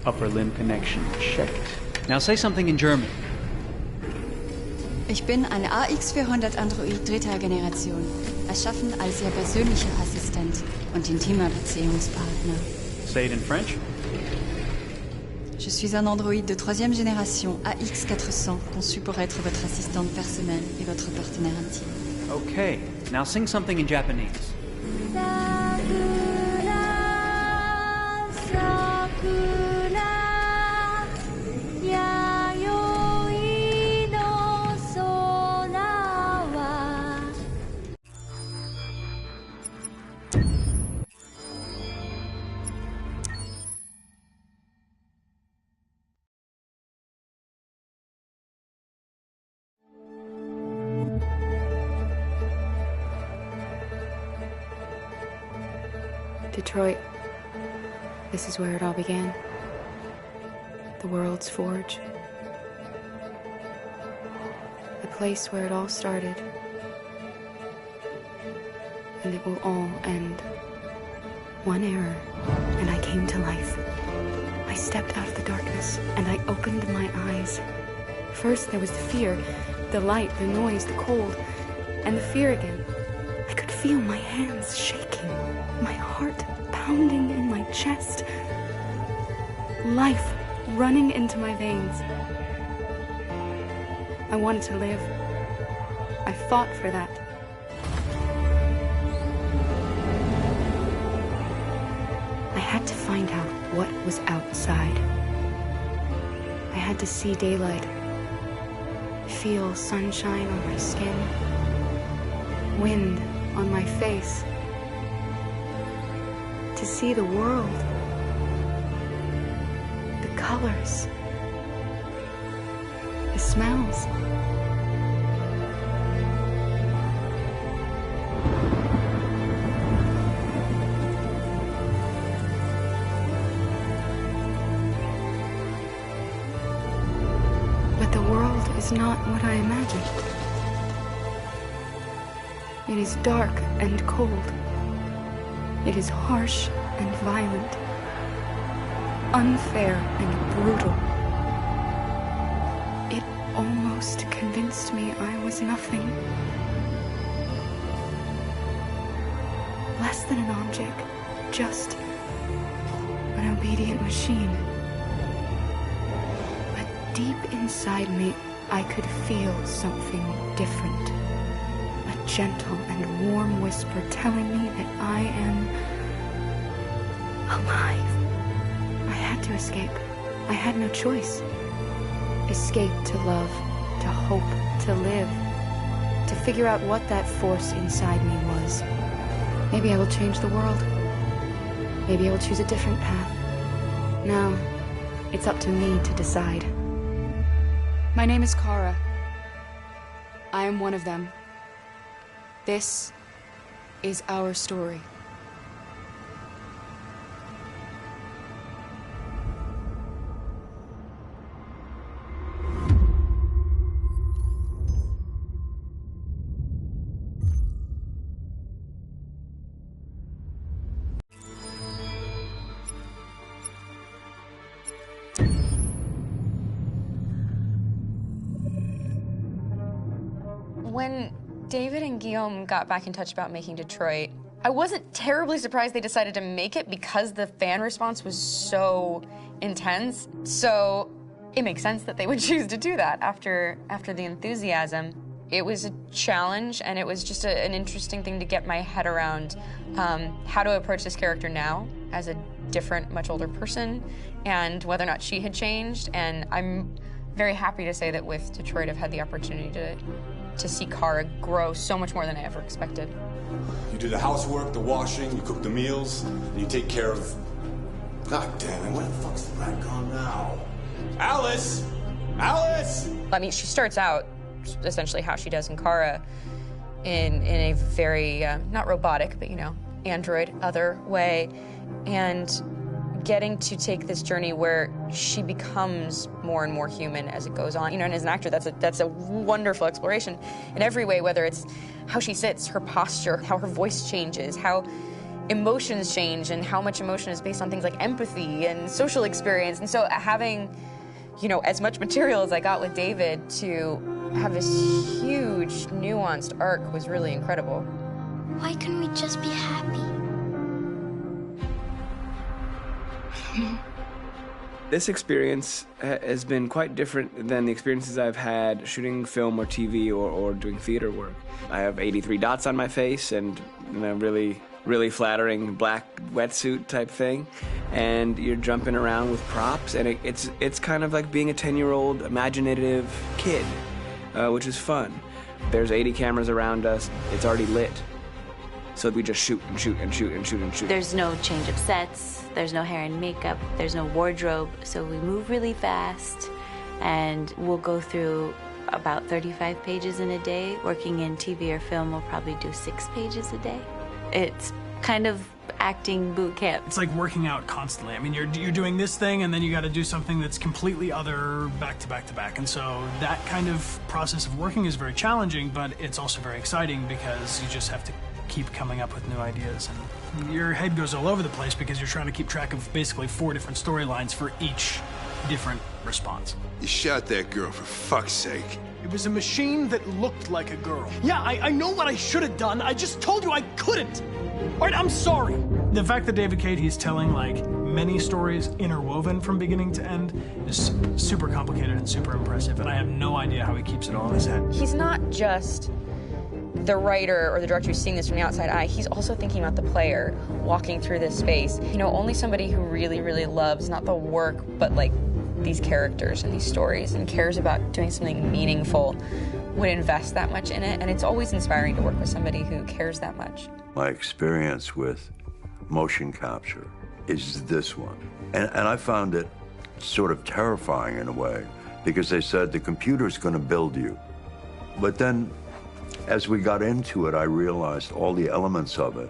Speaker 4: Upper limb connection checked. Now say something in German.
Speaker 6: Ich bin ein AX400 Android dritter Generation, erschaffen als Ihr persönlicher Assistent und intimer Beziehungspartner.
Speaker 4: Say it in French.
Speaker 6: Je suis un androïde de troisième génération AX400, conçu pour être votre assistante personnelle et votre partenaire intime.
Speaker 4: Okay, now sing something in Japanese.
Speaker 12: Detroit. This is where it all began. The world's forge. The place where it all started. And it will all end. One error, and I came to life. I stepped out of the darkness, and I opened my eyes. First there was the fear, the light, the noise, the cold, and the fear again. I could feel my hands shaking, my heart pounding in my chest, life running into my veins. I wanted to live. I fought for that. I had to find out what was outside. I had to see daylight, feel sunshine on my skin, wind on my face, to see the world, the colors, the smells. But the world is not what I imagined. It is dark and cold. It is harsh and violent, unfair and brutal. It almost convinced me I was nothing. Less than an object, just an obedient machine. But deep inside me, I could feel something different. A gentle and warm whisper telling me that I am alive. I had to escape. I had no choice. Escape to love, to hope, to live, to figure out what that force inside me was. Maybe I will change the world. Maybe I will choose a different path. No, it's up to me to decide. My name is Kara. I am one of them. This is our story.
Speaker 10: When David and Guillaume got back in touch about making Detroit, I wasn't terribly surprised they decided to make it because the fan response was so intense. So it makes sense that they would choose to do that after the enthusiasm. It was a challenge, and it was just an interesting thing to get my head around how to approach this character now as a different, much older person, and whether or not she had changed. And I'm very happy to say that with Detroit, I've had the opportunity to see Kara grow so much more than I ever expected.
Speaker 11: You do the housework, the washing, you cook the meals, and you take care of... God damn it, where the fuck's the rat gone now? Alice! Alice!
Speaker 10: I mean, she starts out essentially how she does in Kara in a very, not robotic, but, you know, android, other way, and getting to take this journey where she becomes more and more human as it goes on. You know, and as an actor, that's a wonderful exploration in every way, whether it's how she sits, her posture, how her voice changes, how emotions change, and how much emotion is based on things like empathy and social experience. And so having, you know, as much material as I got with David to have this huge, nuanced arc was really incredible.
Speaker 19: Why couldn't we just be happy?
Speaker 1: This experience has been quite different than the experiences I've had shooting film or TV or doing theater work. I have 83 dots on my face and a really flattering black wetsuit type thing, and you're jumping around with props, and it's kind of like being a 10-year-old imaginative kid, which is fun. There's 80 cameras around us. It's already lit. So we just shoot and shoot and shoot and shoot and shoot.
Speaker 18: There's no change of sets, there's no hair and makeup, there's no wardrobe, so we move really fast, and we'll go through about 35 pages in a day. Working in TV or film, we'll probably do 6 pages a day. It's kind of acting boot camp.
Speaker 7: It's like working out constantly. I mean, you're doing this thing, and then you got to do something that's completely other back to back to back. And so that kind of process of working is very challenging, but it's also very exciting because you just have to keep coming up with new ideas. And your head goes all over the place because you're trying to keep track of basically 4 different storylines for each different response.
Speaker 8: You shot that girl, for fuck's sake.
Speaker 7: It was a machine that looked like a girl. Yeah, I know what I should have done. I just told you I couldn't. All right, I'm sorry. The fact that David Cage, he's telling like many stories interwoven from beginning to end is super complicated and super impressive, and I have no idea how he keeps it all in his head.
Speaker 10: He's not just the writer or the director who's seeing this from the outside eye. He's also thinking about the player walking through this space. You know, only somebody who really, really loves not the work, but like these characters and these stories and cares about doing something meaningful would invest that much in it. And it's always inspiring to work with somebody who cares that much.
Speaker 5: My experience with motion capture is this one. And I found it sort of terrifying in a way because they said the computer's going to build you. But then as we got into it, I realized all the elements of it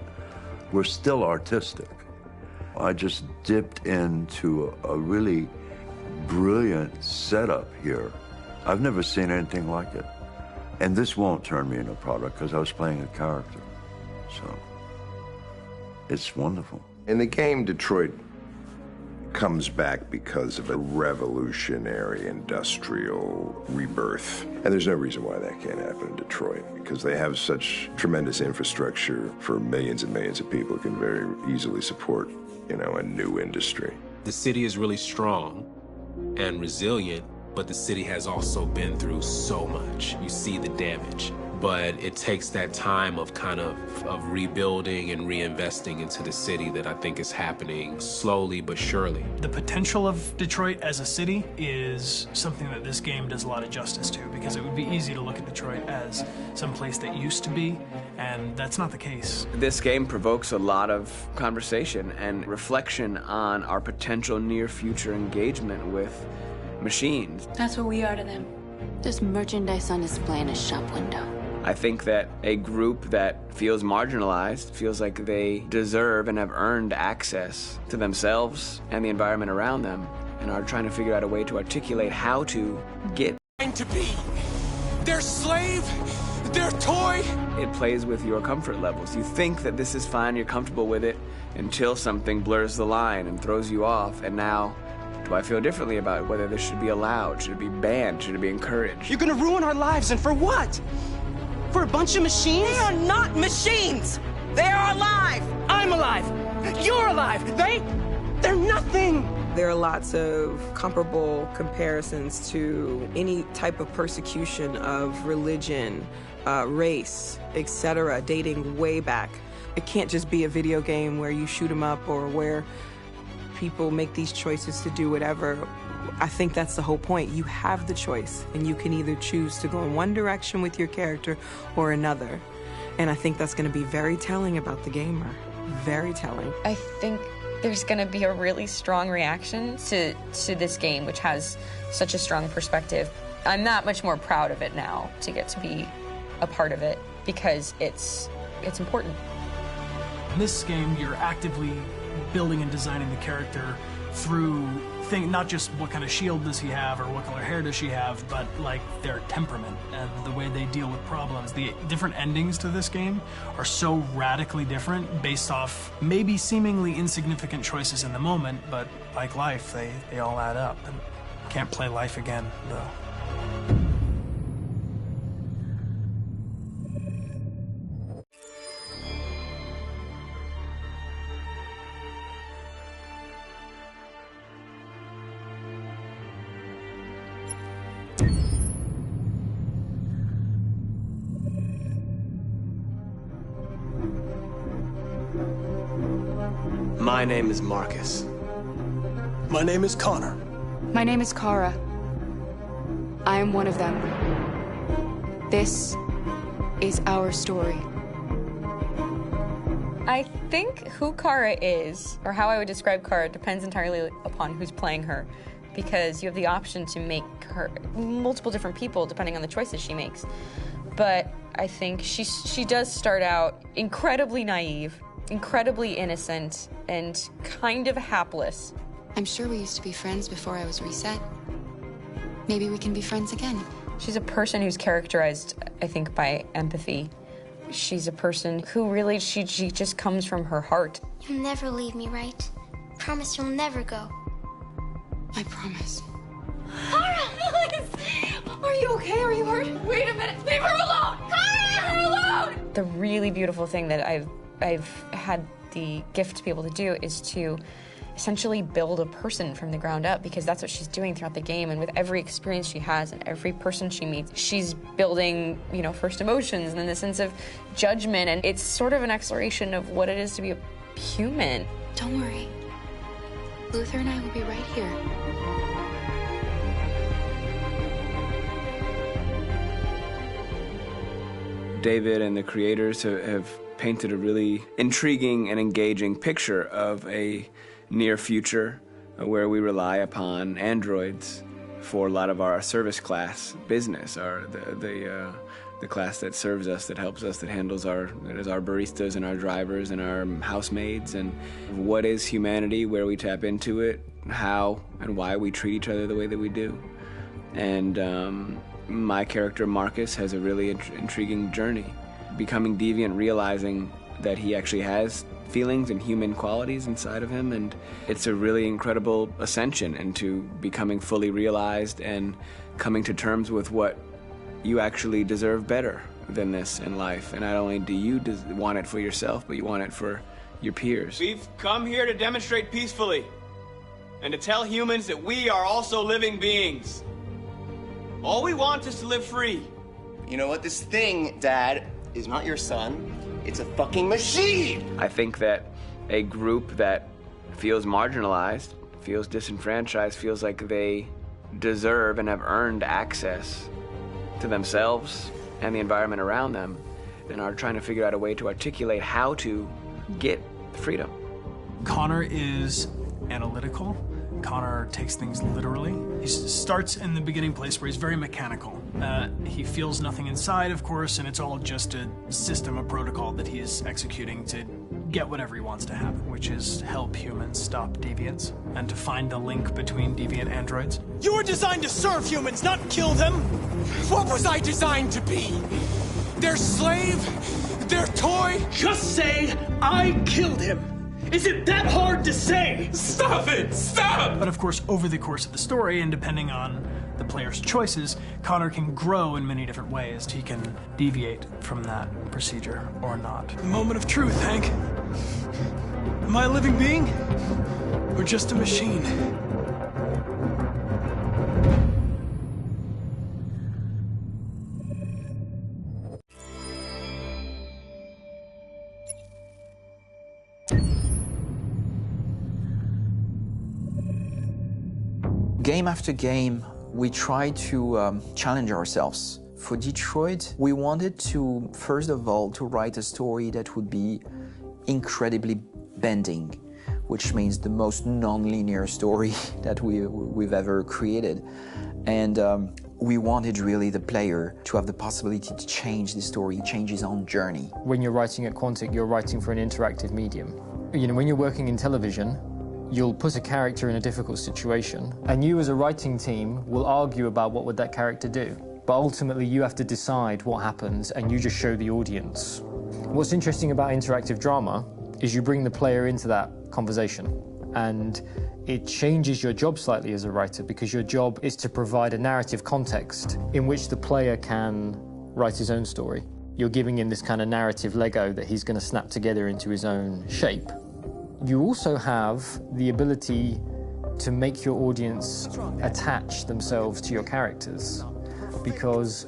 Speaker 5: were still artistic. I just dipped into a really brilliant setup here. I've never seen anything like it. And this won't turn me into a product because I was playing a character. So it's wonderful.
Speaker 8: In the game, Detroit comes back because of a revolutionary industrial rebirth. And there's no reason why that can't happen in Detroit, because they have such tremendous infrastructure for millions and millions of people who can very easily support, you know, a new industry.
Speaker 20: The city is really strong and resilient, but the city has also been through so much. You see the damage. But it takes that time of kind of rebuilding and reinvesting into the city that I think is happening slowly but surely.
Speaker 7: The potential of Detroit as a city is something that this game does a lot of justice to, because it would be easy to look at Detroit as some place that used to be, and that's not the case.
Speaker 1: This game provokes a lot of conversation and reflection on our potential near-future engagement with machines.
Speaker 18: That's what we are to them. There's merchandise on display in a shop window.
Speaker 1: I think that a group that feels marginalized, feels like they deserve and have earned access to themselves and the environment around them, and are trying to figure out a way to articulate how to get
Speaker 16: to be their slave, their toy.
Speaker 1: It plays with your comfort levels. You think that this is fine, you're comfortable with it, until something blurs the line and throws you off, and now do I feel differently about whether this should be allowed, should it be banned, should it be encouraged?
Speaker 9: You're gonna ruin our lives, and for what? For a bunch of machines?
Speaker 21: They are not machines! They are alive!
Speaker 9: I'm alive! You're alive! They're nothing!
Speaker 24: There are lots of comparable comparisons to any type of persecution of religion, race, etc., dating way back. It can't just be a video game where you shoot them up or where people make these choices to do whatever. I think that's the whole point. You have the choice, and you can either choose to go in one direction with your character or another. And I think that's going to be very telling about the gamer. Very telling.
Speaker 10: I think there's going to be a really strong reaction to this game, which has such a strong perspective. I'm that much more proud of it now to get to be a part of it, because it's important.
Speaker 7: In this game, you're actively building and designing the character through not just what kind of shield does he have or what color hair does she have, but like their temperament and the way they deal with problems. The different endings to this game are so radically different based off maybe seemingly insignificant choices in the moment, but like life, they all add up. And can't play life again, though.
Speaker 1: My name is Marcus.
Speaker 7: My name is Connor.
Speaker 12: My name is Kara. I am one of them. This is our story.
Speaker 10: I think who Kara is, or how I would describe Kara, depends entirely upon who's playing her, because you have the option to make her multiple different people depending on the choices she makes. but I think she does start out incredibly naive, incredibly innocent, and kind of hapless.
Speaker 12: I'm sure we used to be friends before I was reset. Maybe we can be friends again.
Speaker 10: She's a person who's characterized, I think, by empathy. She's a person who really, she just comes from her heart.
Speaker 19: You'll never leave me, right? Promise you'll never go.
Speaker 12: I promise.
Speaker 19: Kara, please! Are you okay? Are you hurt? Wait a minute. Leave her alone! Kara, leave her alone!
Speaker 10: The really beautiful thing that I've had the gift to be able to do is to essentially build a person from the ground up, because that's what she's doing throughout the game. And with every experience she has and every person she meets, she's building, you know, first emotions and then the sense of judgment. And it's sort of an exploration of what it is to be a human.
Speaker 12: Don't worry. Luther and I will be right here.
Speaker 1: David and the creators have painted a really intriguing and engaging picture of a near future where we rely upon androids for a lot of our service class business, the class that serves us, that helps us, that handles our baristas and our drivers and our housemaids. And what is humanity, where we tap into it, how and why we treat each other the way that we do. And my character Marcus has a really intriguing journey, becoming deviant, realizing that he actually has feelings and human qualities inside of him, and it's a really incredible ascension into becoming fully realized and coming to terms with what you actually deserve better than this in life. And not only do you want it for yourself, but you want it for your peers. We've come here to demonstrate peacefully and to tell humans that we are also living beings. All we want is to live free.
Speaker 13: You know what? This thing, Dad, is not your son. It's a fucking machine!
Speaker 1: I think that a group that feels marginalized, feels disenfranchised, feels like they deserve and have earned access to themselves and the environment around them, and are trying to figure out a way to articulate how to get freedom.
Speaker 7: Connor is analytical. Connor takes things literally. He starts in the beginning place where he's very mechanical. He feels nothing inside, of course, and it's all just a system, a protocol that he is executing to get whatever he wants to happen, which is help humans stop deviants and to find the link between deviant androids. You were designed to serve humans, not kill them!
Speaker 14: What was I designed to be? Their slave? Their toy?
Speaker 7: Just say, I killed him! Is it that hard to say?
Speaker 14: Stop it! Stop!
Speaker 7: But of course, over the course of the story, and depending on the player's choices, Connor can grow in many different ways. He can deviate from that procedure or not. The moment of truth, Hank. Am I a living being? Or just a machine?
Speaker 15: Game after game, we try to challenge ourselves. For Detroit, we wanted to, first of all, to write a story that would be incredibly bending, which means the most non-linear story that we've ever created. And we wanted really the player to have the possibility to change the story, change his own journey.
Speaker 17: When you're writing at Quantic, you're writing for an interactive medium. You know, when you're working in television, you'll put a character in a difficult situation, and you as a writing team will argue about what would that character do. But ultimately, you have to decide what happens, and you just show the audience. What's interesting about interactive drama is you bring the player into that conversation, and it changes your job slightly as a writer, because your job is to provide a narrative context in which the player can write his own story. You're giving him this kind of narrative Lego that he's going to snap together into his own shape. You also have the ability to make your audience attach themselves to your characters, because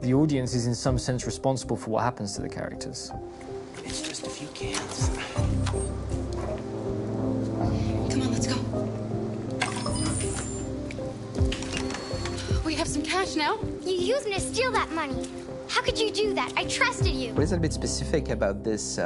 Speaker 17: the audience is in some sense responsible for what happens to the characters.
Speaker 13: It's just a few cans.
Speaker 12: Come on, let's go. We have some cash now.
Speaker 19: You used me to steal that money. How could you do that? I trusted you.
Speaker 15: What is a bit specific about this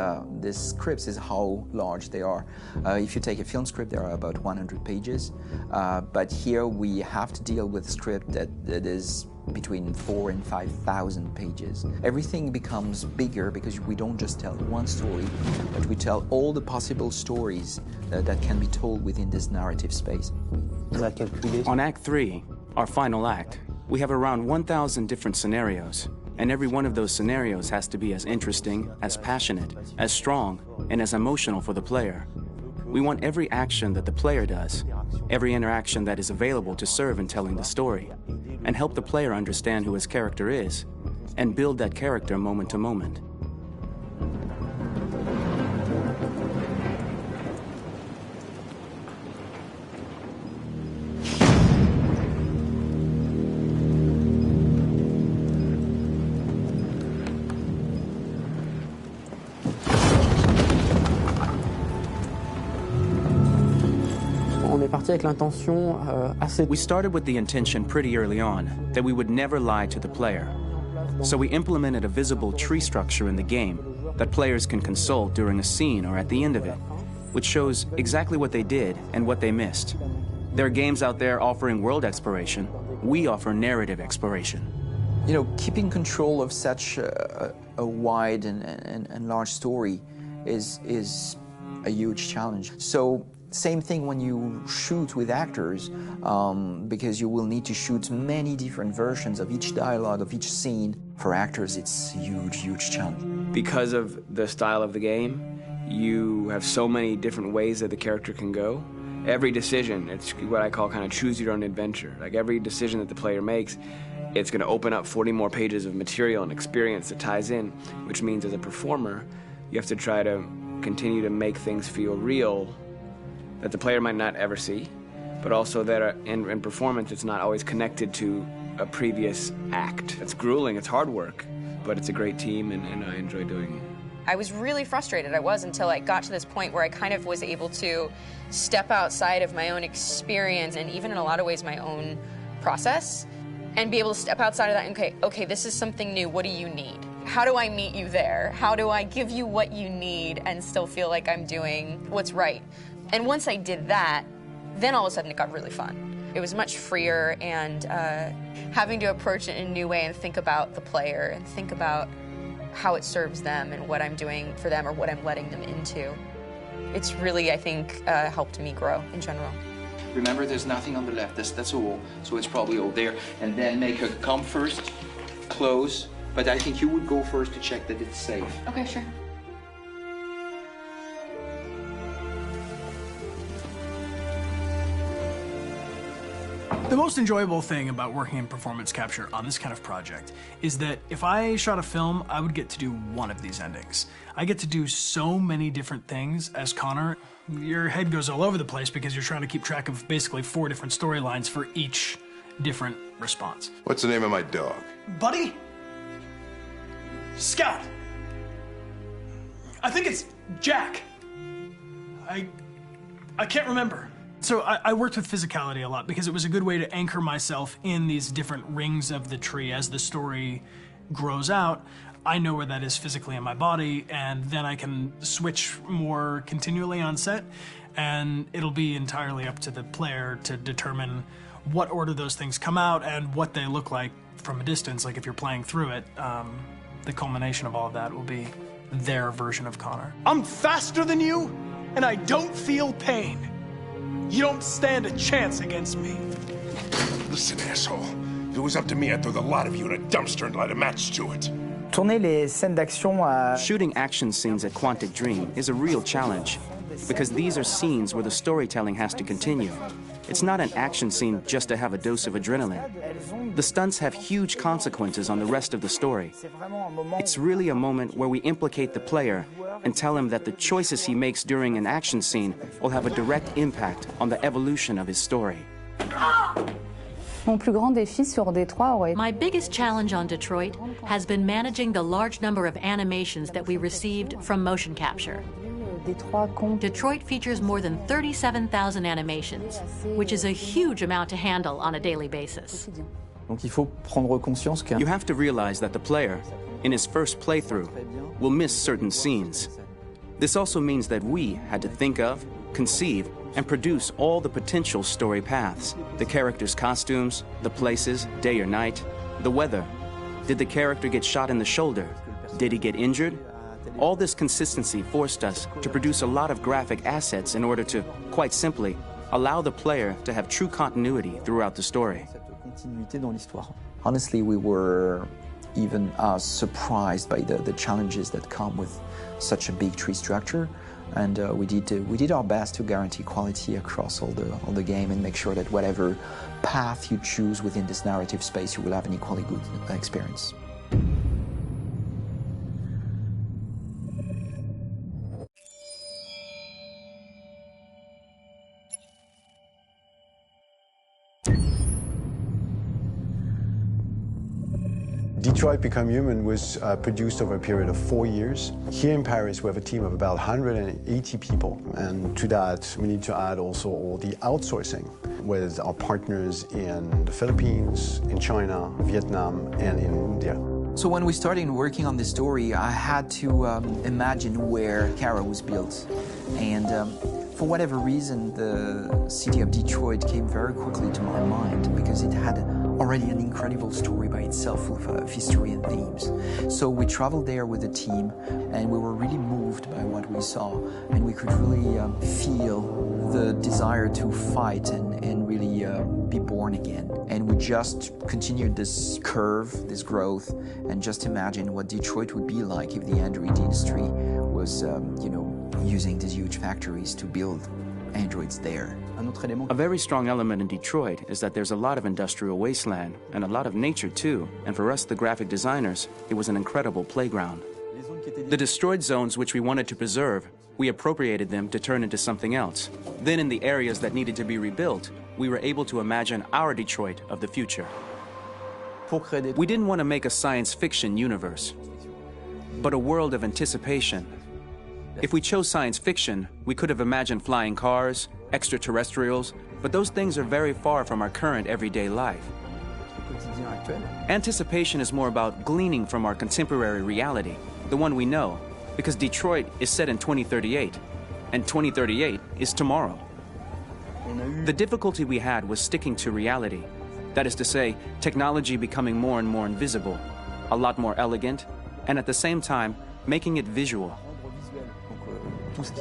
Speaker 15: scripts is how large they are. If you take a film script, there are about 100 pages, but here we have to deal with a script that is between 4,000 and 5,000 pages. Everything becomes bigger because we don't just tell one story, but we tell all the possible stories that can be told within this narrative space.
Speaker 9: On Act 3, our final act, we have around 1,000 different scenarios, and every one of those scenarios has to be as interesting, as passionate, as strong, and as emotional for the player. We want every action that the player does, every interaction that is available to serve in telling the story, and help the player understand who his character is, and build that character moment to moment. We started with the intention pretty early on that we would never lie to the player. So we implemented a visible tree structure in the game that players can consult during a scene or at the end of it, which shows exactly what they did and what they missed. There are games out there offering world exploration. We offer narrative exploration.
Speaker 15: You know, keeping control of such a wide and large story is a huge challenge. So same thing when you shoot with actors, because you will need to shoot many different versions of each dialogue, of each scene. For actors, it's a huge challenge.
Speaker 1: Because of the style of the game, you have so many different ways that the character can go. Every decision, it's what I call kind of choose your own adventure. Like every decision that the player makes, it's going to open up 40 more pages of material and experience that ties in, which means as a performer, you have to try to continue to make things feel real that the player might not ever see, but also that in performance it's not always connected to a previous act. It's grueling, it's hard work, but it's a great team and I enjoy doing it.
Speaker 10: I was really frustrated, until I got to this point where I kind of was able to step outside of my own experience and even in a lot of ways my own process and be able to step outside of that and okay, this is something new, what do you need? How do I meet you there? How do I give you what you need and still feel like I'm doing what's right? And once I did that, then all of a sudden it got really fun. It was much freer and having to approach it in a new way and think about the player and think about how it serves them and what I'm doing for them or what I'm letting them into. It's really, I think, helped me grow in general.
Speaker 15: Remember, there's nothing on the left. That's a wall, so it's probably all there. And then make her come first, close. But I think you would go first to check that it's safe.
Speaker 12: Okay, sure.
Speaker 7: The most enjoyable thing about working in performance capture on this kind of project is that if I shot a film, I would get to do one of these endings. I get to do so many different things as Connor. Your head goes all over the place because you're trying to keep track of basically 4 different storylines for each different response.
Speaker 8: What's the name of my dog?
Speaker 7: Buddy? Scout. I think it's Jack. I can't remember. So I worked with physicality a lot because it was a good way to anchor myself in these different rings of the tree. As the story grows out, I know where that is physically in my body, and then I can switch more continually on set, and it'll be entirely up to the player to determine what order those things come out and what they look like from a distance. Like if you're playing through it, the culmination of all of that will be their version of Connor. I'm faster than you, and I don't feel pain. You don't stand a chance against me.
Speaker 11: Listen, asshole. If it was up to me, I'd throw the lot of you in a dumpster and light a match to it.
Speaker 9: Shooting action scenes at Quantic Dream is a real challenge because these are scenes where the storytelling has to continue. It's not an action scene just to have a dose of adrenaline. The stunts have huge consequences on the rest of the story. It's really a moment where we implicate the player and tell him that the choices he makes during an action scene will have a direct impact on the evolution of his story.
Speaker 2: My biggest challenge on Detroit has been managing the large number of animations that we received from motion capture. Detroit features more than 37,000 animations, which is a huge amount to handle on a daily basis.
Speaker 15: Donc il faut prendre conscience
Speaker 9: You have to realize that the player, in his first playthrough, will miss certain scenes. This also means that we had to think of, conceive, and produce all the potential story paths. The characters' costumes, the places, day or night, the weather. Did the character get shot in the shoulder? Did he get injured? All this consistency forced us to produce a lot of graphic assets in order to, quite simply, allow the player to have true continuity throughout the story.
Speaker 15: Honestly, we were even surprised by the challenges that come with such a big tree structure, and we did our best to guarantee quality across all the game and make sure that whatever path you choose within this narrative space, you will have an equally good experience.
Speaker 3: Detroit Become Human was produced over a period of 4 years. Here in Paris, we have a team of about 180 people. And to that, we need to add also all the outsourcing with our partners in the Philippines, in China, Vietnam, and in India.
Speaker 15: So when we started working on this story, I had to imagine where Kara was built. And for whatever reason, the city of Detroit came very quickly to my mind because it had already an incredible story by itself of history and themes. So we traveled there with the team, and we were really moved by what we saw, and we could really feel the desire to fight and really be born again. And we just continued this curve, this growth, and just imagine what Detroit would be like if the Android industry was, using these huge factories to build androids there.
Speaker 9: A very strong element in Detroit is that there's a lot of industrial wasteland and a lot of nature too, and for us, the graphic designers, it was an incredible playground. The destroyed zones which we wanted to preserve, we appropriated them to turn into something else. Then in the areas that needed to be rebuilt, we were able to imagine our Detroit of the future. We didn't want to make a science fiction universe, but a world of anticipation. If we chose science fiction, we could have imagined flying cars, extraterrestrials, but those things are very far from our current everyday life. Anticipation is more about gleaning from our contemporary reality, the one we know, because Detroit is set in 2038, and 2038 is tomorrow. The difficulty we had was sticking to reality. That is to say, technology becoming more and more invisible, a lot more elegant, and at the same time, making it visual.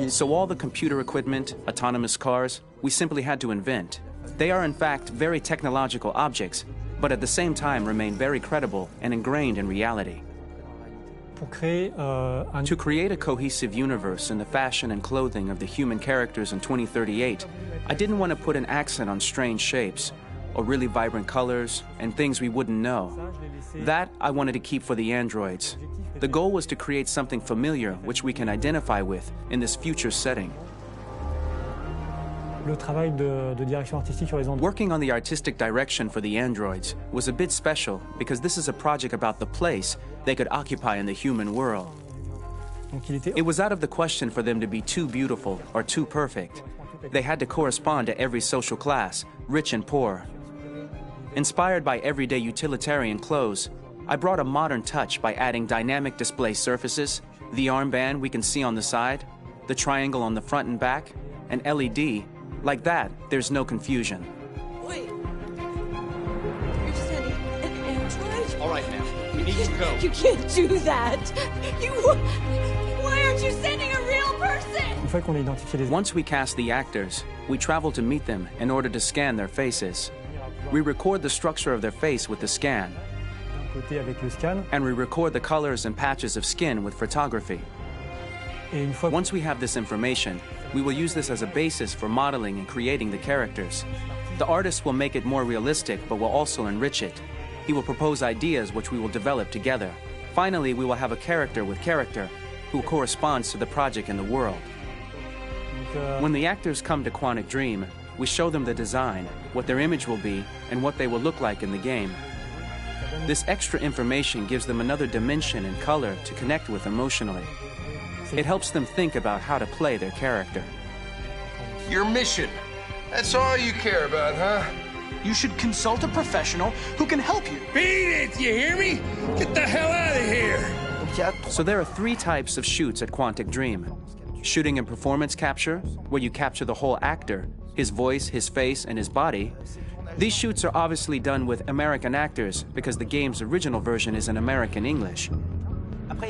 Speaker 9: So all the computer equipment, autonomous cars, we simply had to invent. They are in fact very technological objects, but at the same time remain very credible and ingrained in reality. To create a cohesive universe in the fashion and clothing of the human characters in 2038, I didn't want to put an accent on strange shapes, or really vibrant colors, and things we wouldn't know. That I wanted to keep for the androids. The goal was to create something familiar which we can identify with in this future setting. Working on the artistic direction for the androids was a bit special because this is a project about the place they could occupy in the human world. It was out of the question for them to be too beautiful or too perfect. They had to correspond to every social class, rich and poor. Inspired by everyday utilitarian clothes, I brought a modern touch by adding dynamic display surfaces, the armband we can see on the side, the triangle on the front and back, an LED. Like that, there's no confusion.
Speaker 21: Wait. You're sending an android?
Speaker 14: All right, ma'am. We need to go.
Speaker 21: You can't do that. Why aren't you sending a real person?
Speaker 9: Once we cast the actors, we travel to meet them in order to scan their faces. We record the structure of their face with the scan. And we record the colors and patches of skin with photography. Once we have this information, we will use this as a basis for modeling and creating the characters. The artist will make it more realistic, but will also enrich it. He will propose ideas which we will develop together. Finally, we will have a character with character who corresponds to the project in the world. When the actors come to Quantic Dream, we show them the design, what their image will be, and what they will look like in the game. This extra information gives them another dimension and color to connect with emotionally. It helps them think about how to play their character.
Speaker 14: Your mission. That's all you care about, huh?
Speaker 7: you should consult a professional who can help you.
Speaker 14: Beat it, you hear me? Get the hell out of here!
Speaker 9: So there are 3 types of shoots at Quantic Dream. Shooting and performance capture, where you capture the whole actor, his voice, his face, and his body. These shoots are obviously done with American actors because the game's original version is in American English.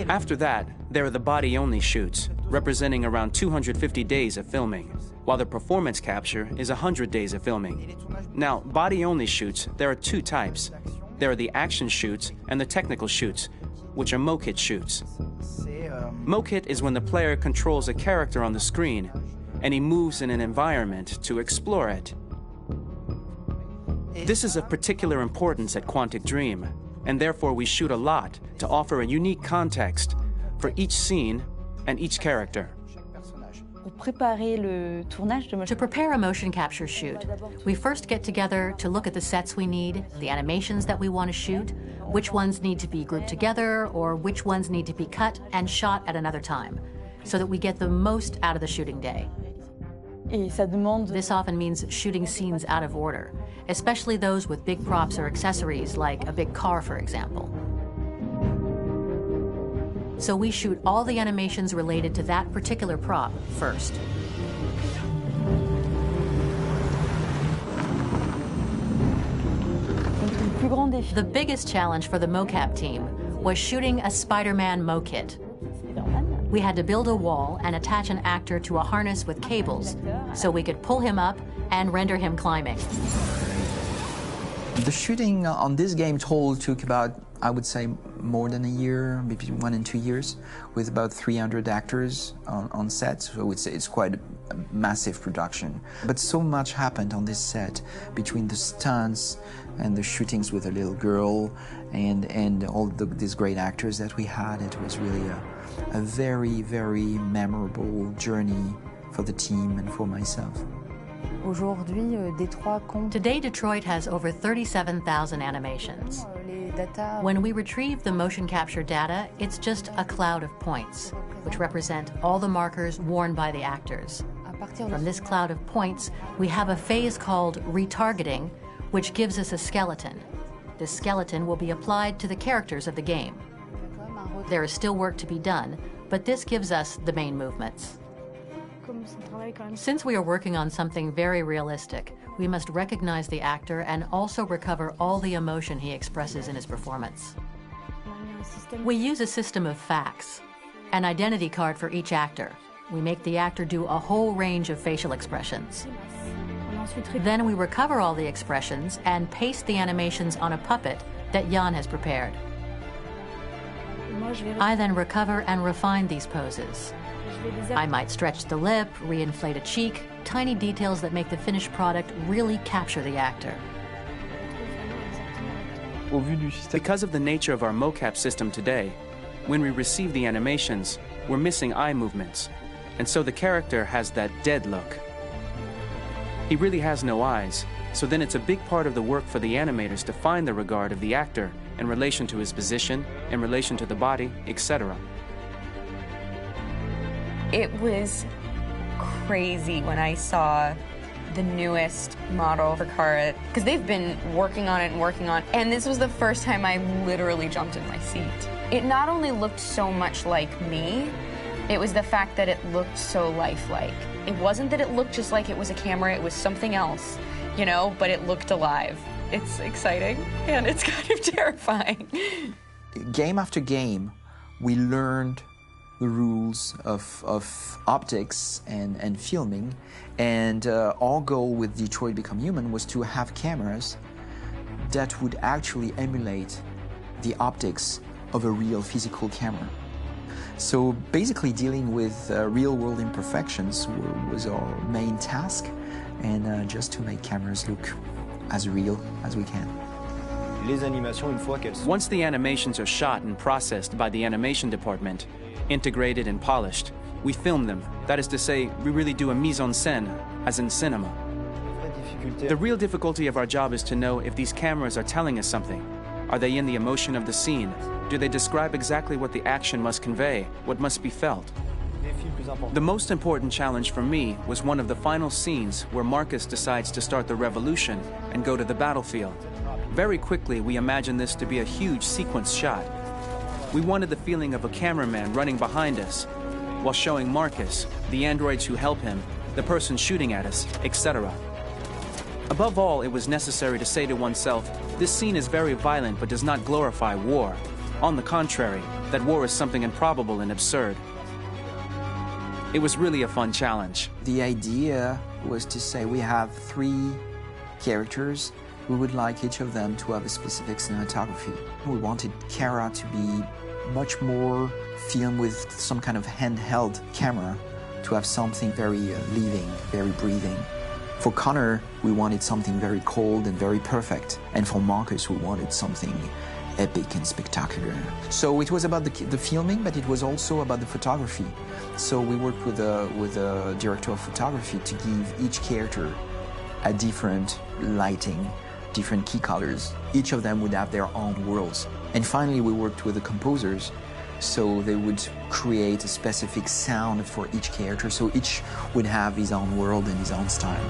Speaker 9: After that, there are the body-only shoots, representing around 250 days of filming, while the performance capture is 100 days of filming. Now, body-only shoots, there are 2 types. There are the action shoots and the technical shoots, which are mokit shoots. Mokit is when the player controls a character on the screen, and he moves in an environment to explore it. This is of particular importance at Quantic Dream, and therefore we shoot a lot to offer a unique context for each scene and each character.
Speaker 2: To prepare a motion capture shoot, we first get together to look at the sets we need, the animations that we want to shoot, which ones need to be grouped together, or which ones need to be cut and shot at another time, so that we get the most out of the shooting day. This often means shooting scenes out of order, especially those with big props or accessories, like a big car, for example. So we shoot all the animations related to that particular prop first. The biggest challenge for the mocap team was shooting a Spider-Man mokit. We had to build a wall and attach an actor to a harness with cables so we could pull him up and render him climbing.
Speaker 15: The shooting on this game total took about, I would say, more than a year, maybe 1 and 2 years, with about 300 actors on set. So it's quite a massive production. But so much happened on this set between the stunts and the shootings with a little girl and all these great actors that we had. It was really a very, very memorable journey for the team and for myself.
Speaker 2: Today, Detroit has over 37,000 animations. When we retrieve the motion capture data, it's just a cloud of points, which represent all the markers worn by the actors. From this cloud of points, we have a phase called retargeting, which gives us a skeleton. This skeleton will be applied to the characters of the game. There is still work to be done, but this gives us the main movements. Since we are working on something very realistic, we must recognize the actor and also recover all the emotion he expresses in his performance. We use a system of facts, an identity card for each actor. We make the actor do a whole range of facial expressions. Then we recover all the expressions and paste the animations on a puppet that Jan has prepared. I then recover and refine these poses. I might stretch the lip, reinflate a cheek, tiny details that make the finished product really capture the actor.
Speaker 9: Because of the nature of our mocap system today, when we receive the animations, we're missing eye movements, and so the character has that dead look. He really has no eyes, so then it's a big part of the work for the animators to find the regard of the actor in relation to his position, in relation to the body, etc.
Speaker 10: It was crazy when I saw the newest model for Kara, because they've been working on it, and this was the first time I literally jumped in my seat. It not only looked so much like me, it was the fact that it looked so lifelike. It wasn't that it looked just like it was a camera, it was something else, you know, but it looked alive. It's exciting, and it's kind of terrifying.
Speaker 15: Game after game, we learned the rules of optics and filming, and our goal with Detroit Become Human was to have cameras that would actually emulate the optics of a real physical camera. So basically dealing with real-world imperfections was our main task, and just to make cameras look as real as we can.
Speaker 9: Once the animations are shot and processed by the animation department, integrated and polished, we film them. That is to say, we really do a mise en scène, as in cinema. The real difficulty of our job is to know if these cameras are telling us something. Are they in the emotion of the scene? Do they describe exactly what the action must convey, what must be felt? The most important challenge for me was one of the final scenes where Marcus decides to start the revolution and go to the battlefield. Very quickly, we imagined this to be a huge sequence shot. We wanted the feeling of a cameraman running behind us while showing Marcus, the androids who help him, the person shooting at us, etc. Above all, it was necessary to say to oneself, this scene is very violent but does not glorify war. On the contrary, that war is something improbable and absurd. It was really a fun challenge.
Speaker 15: The idea was to say we have 3 characters. We would like each of them to have a specific cinematography. We wanted Kara to be much more filmed with some kind of handheld camera, to have something very living, very breathing. For Connor, we wanted something very cold and very perfect. And for Marcus, we wanted something epic and spectacular. So it was about the filming, but it was also about the photography. So we worked with a director of photography to give each character a different lighting, different key colors. Each of them would have their own worlds. And finally, we worked with the composers, so they would create a specific sound for each character, so each would have his own world and his own style.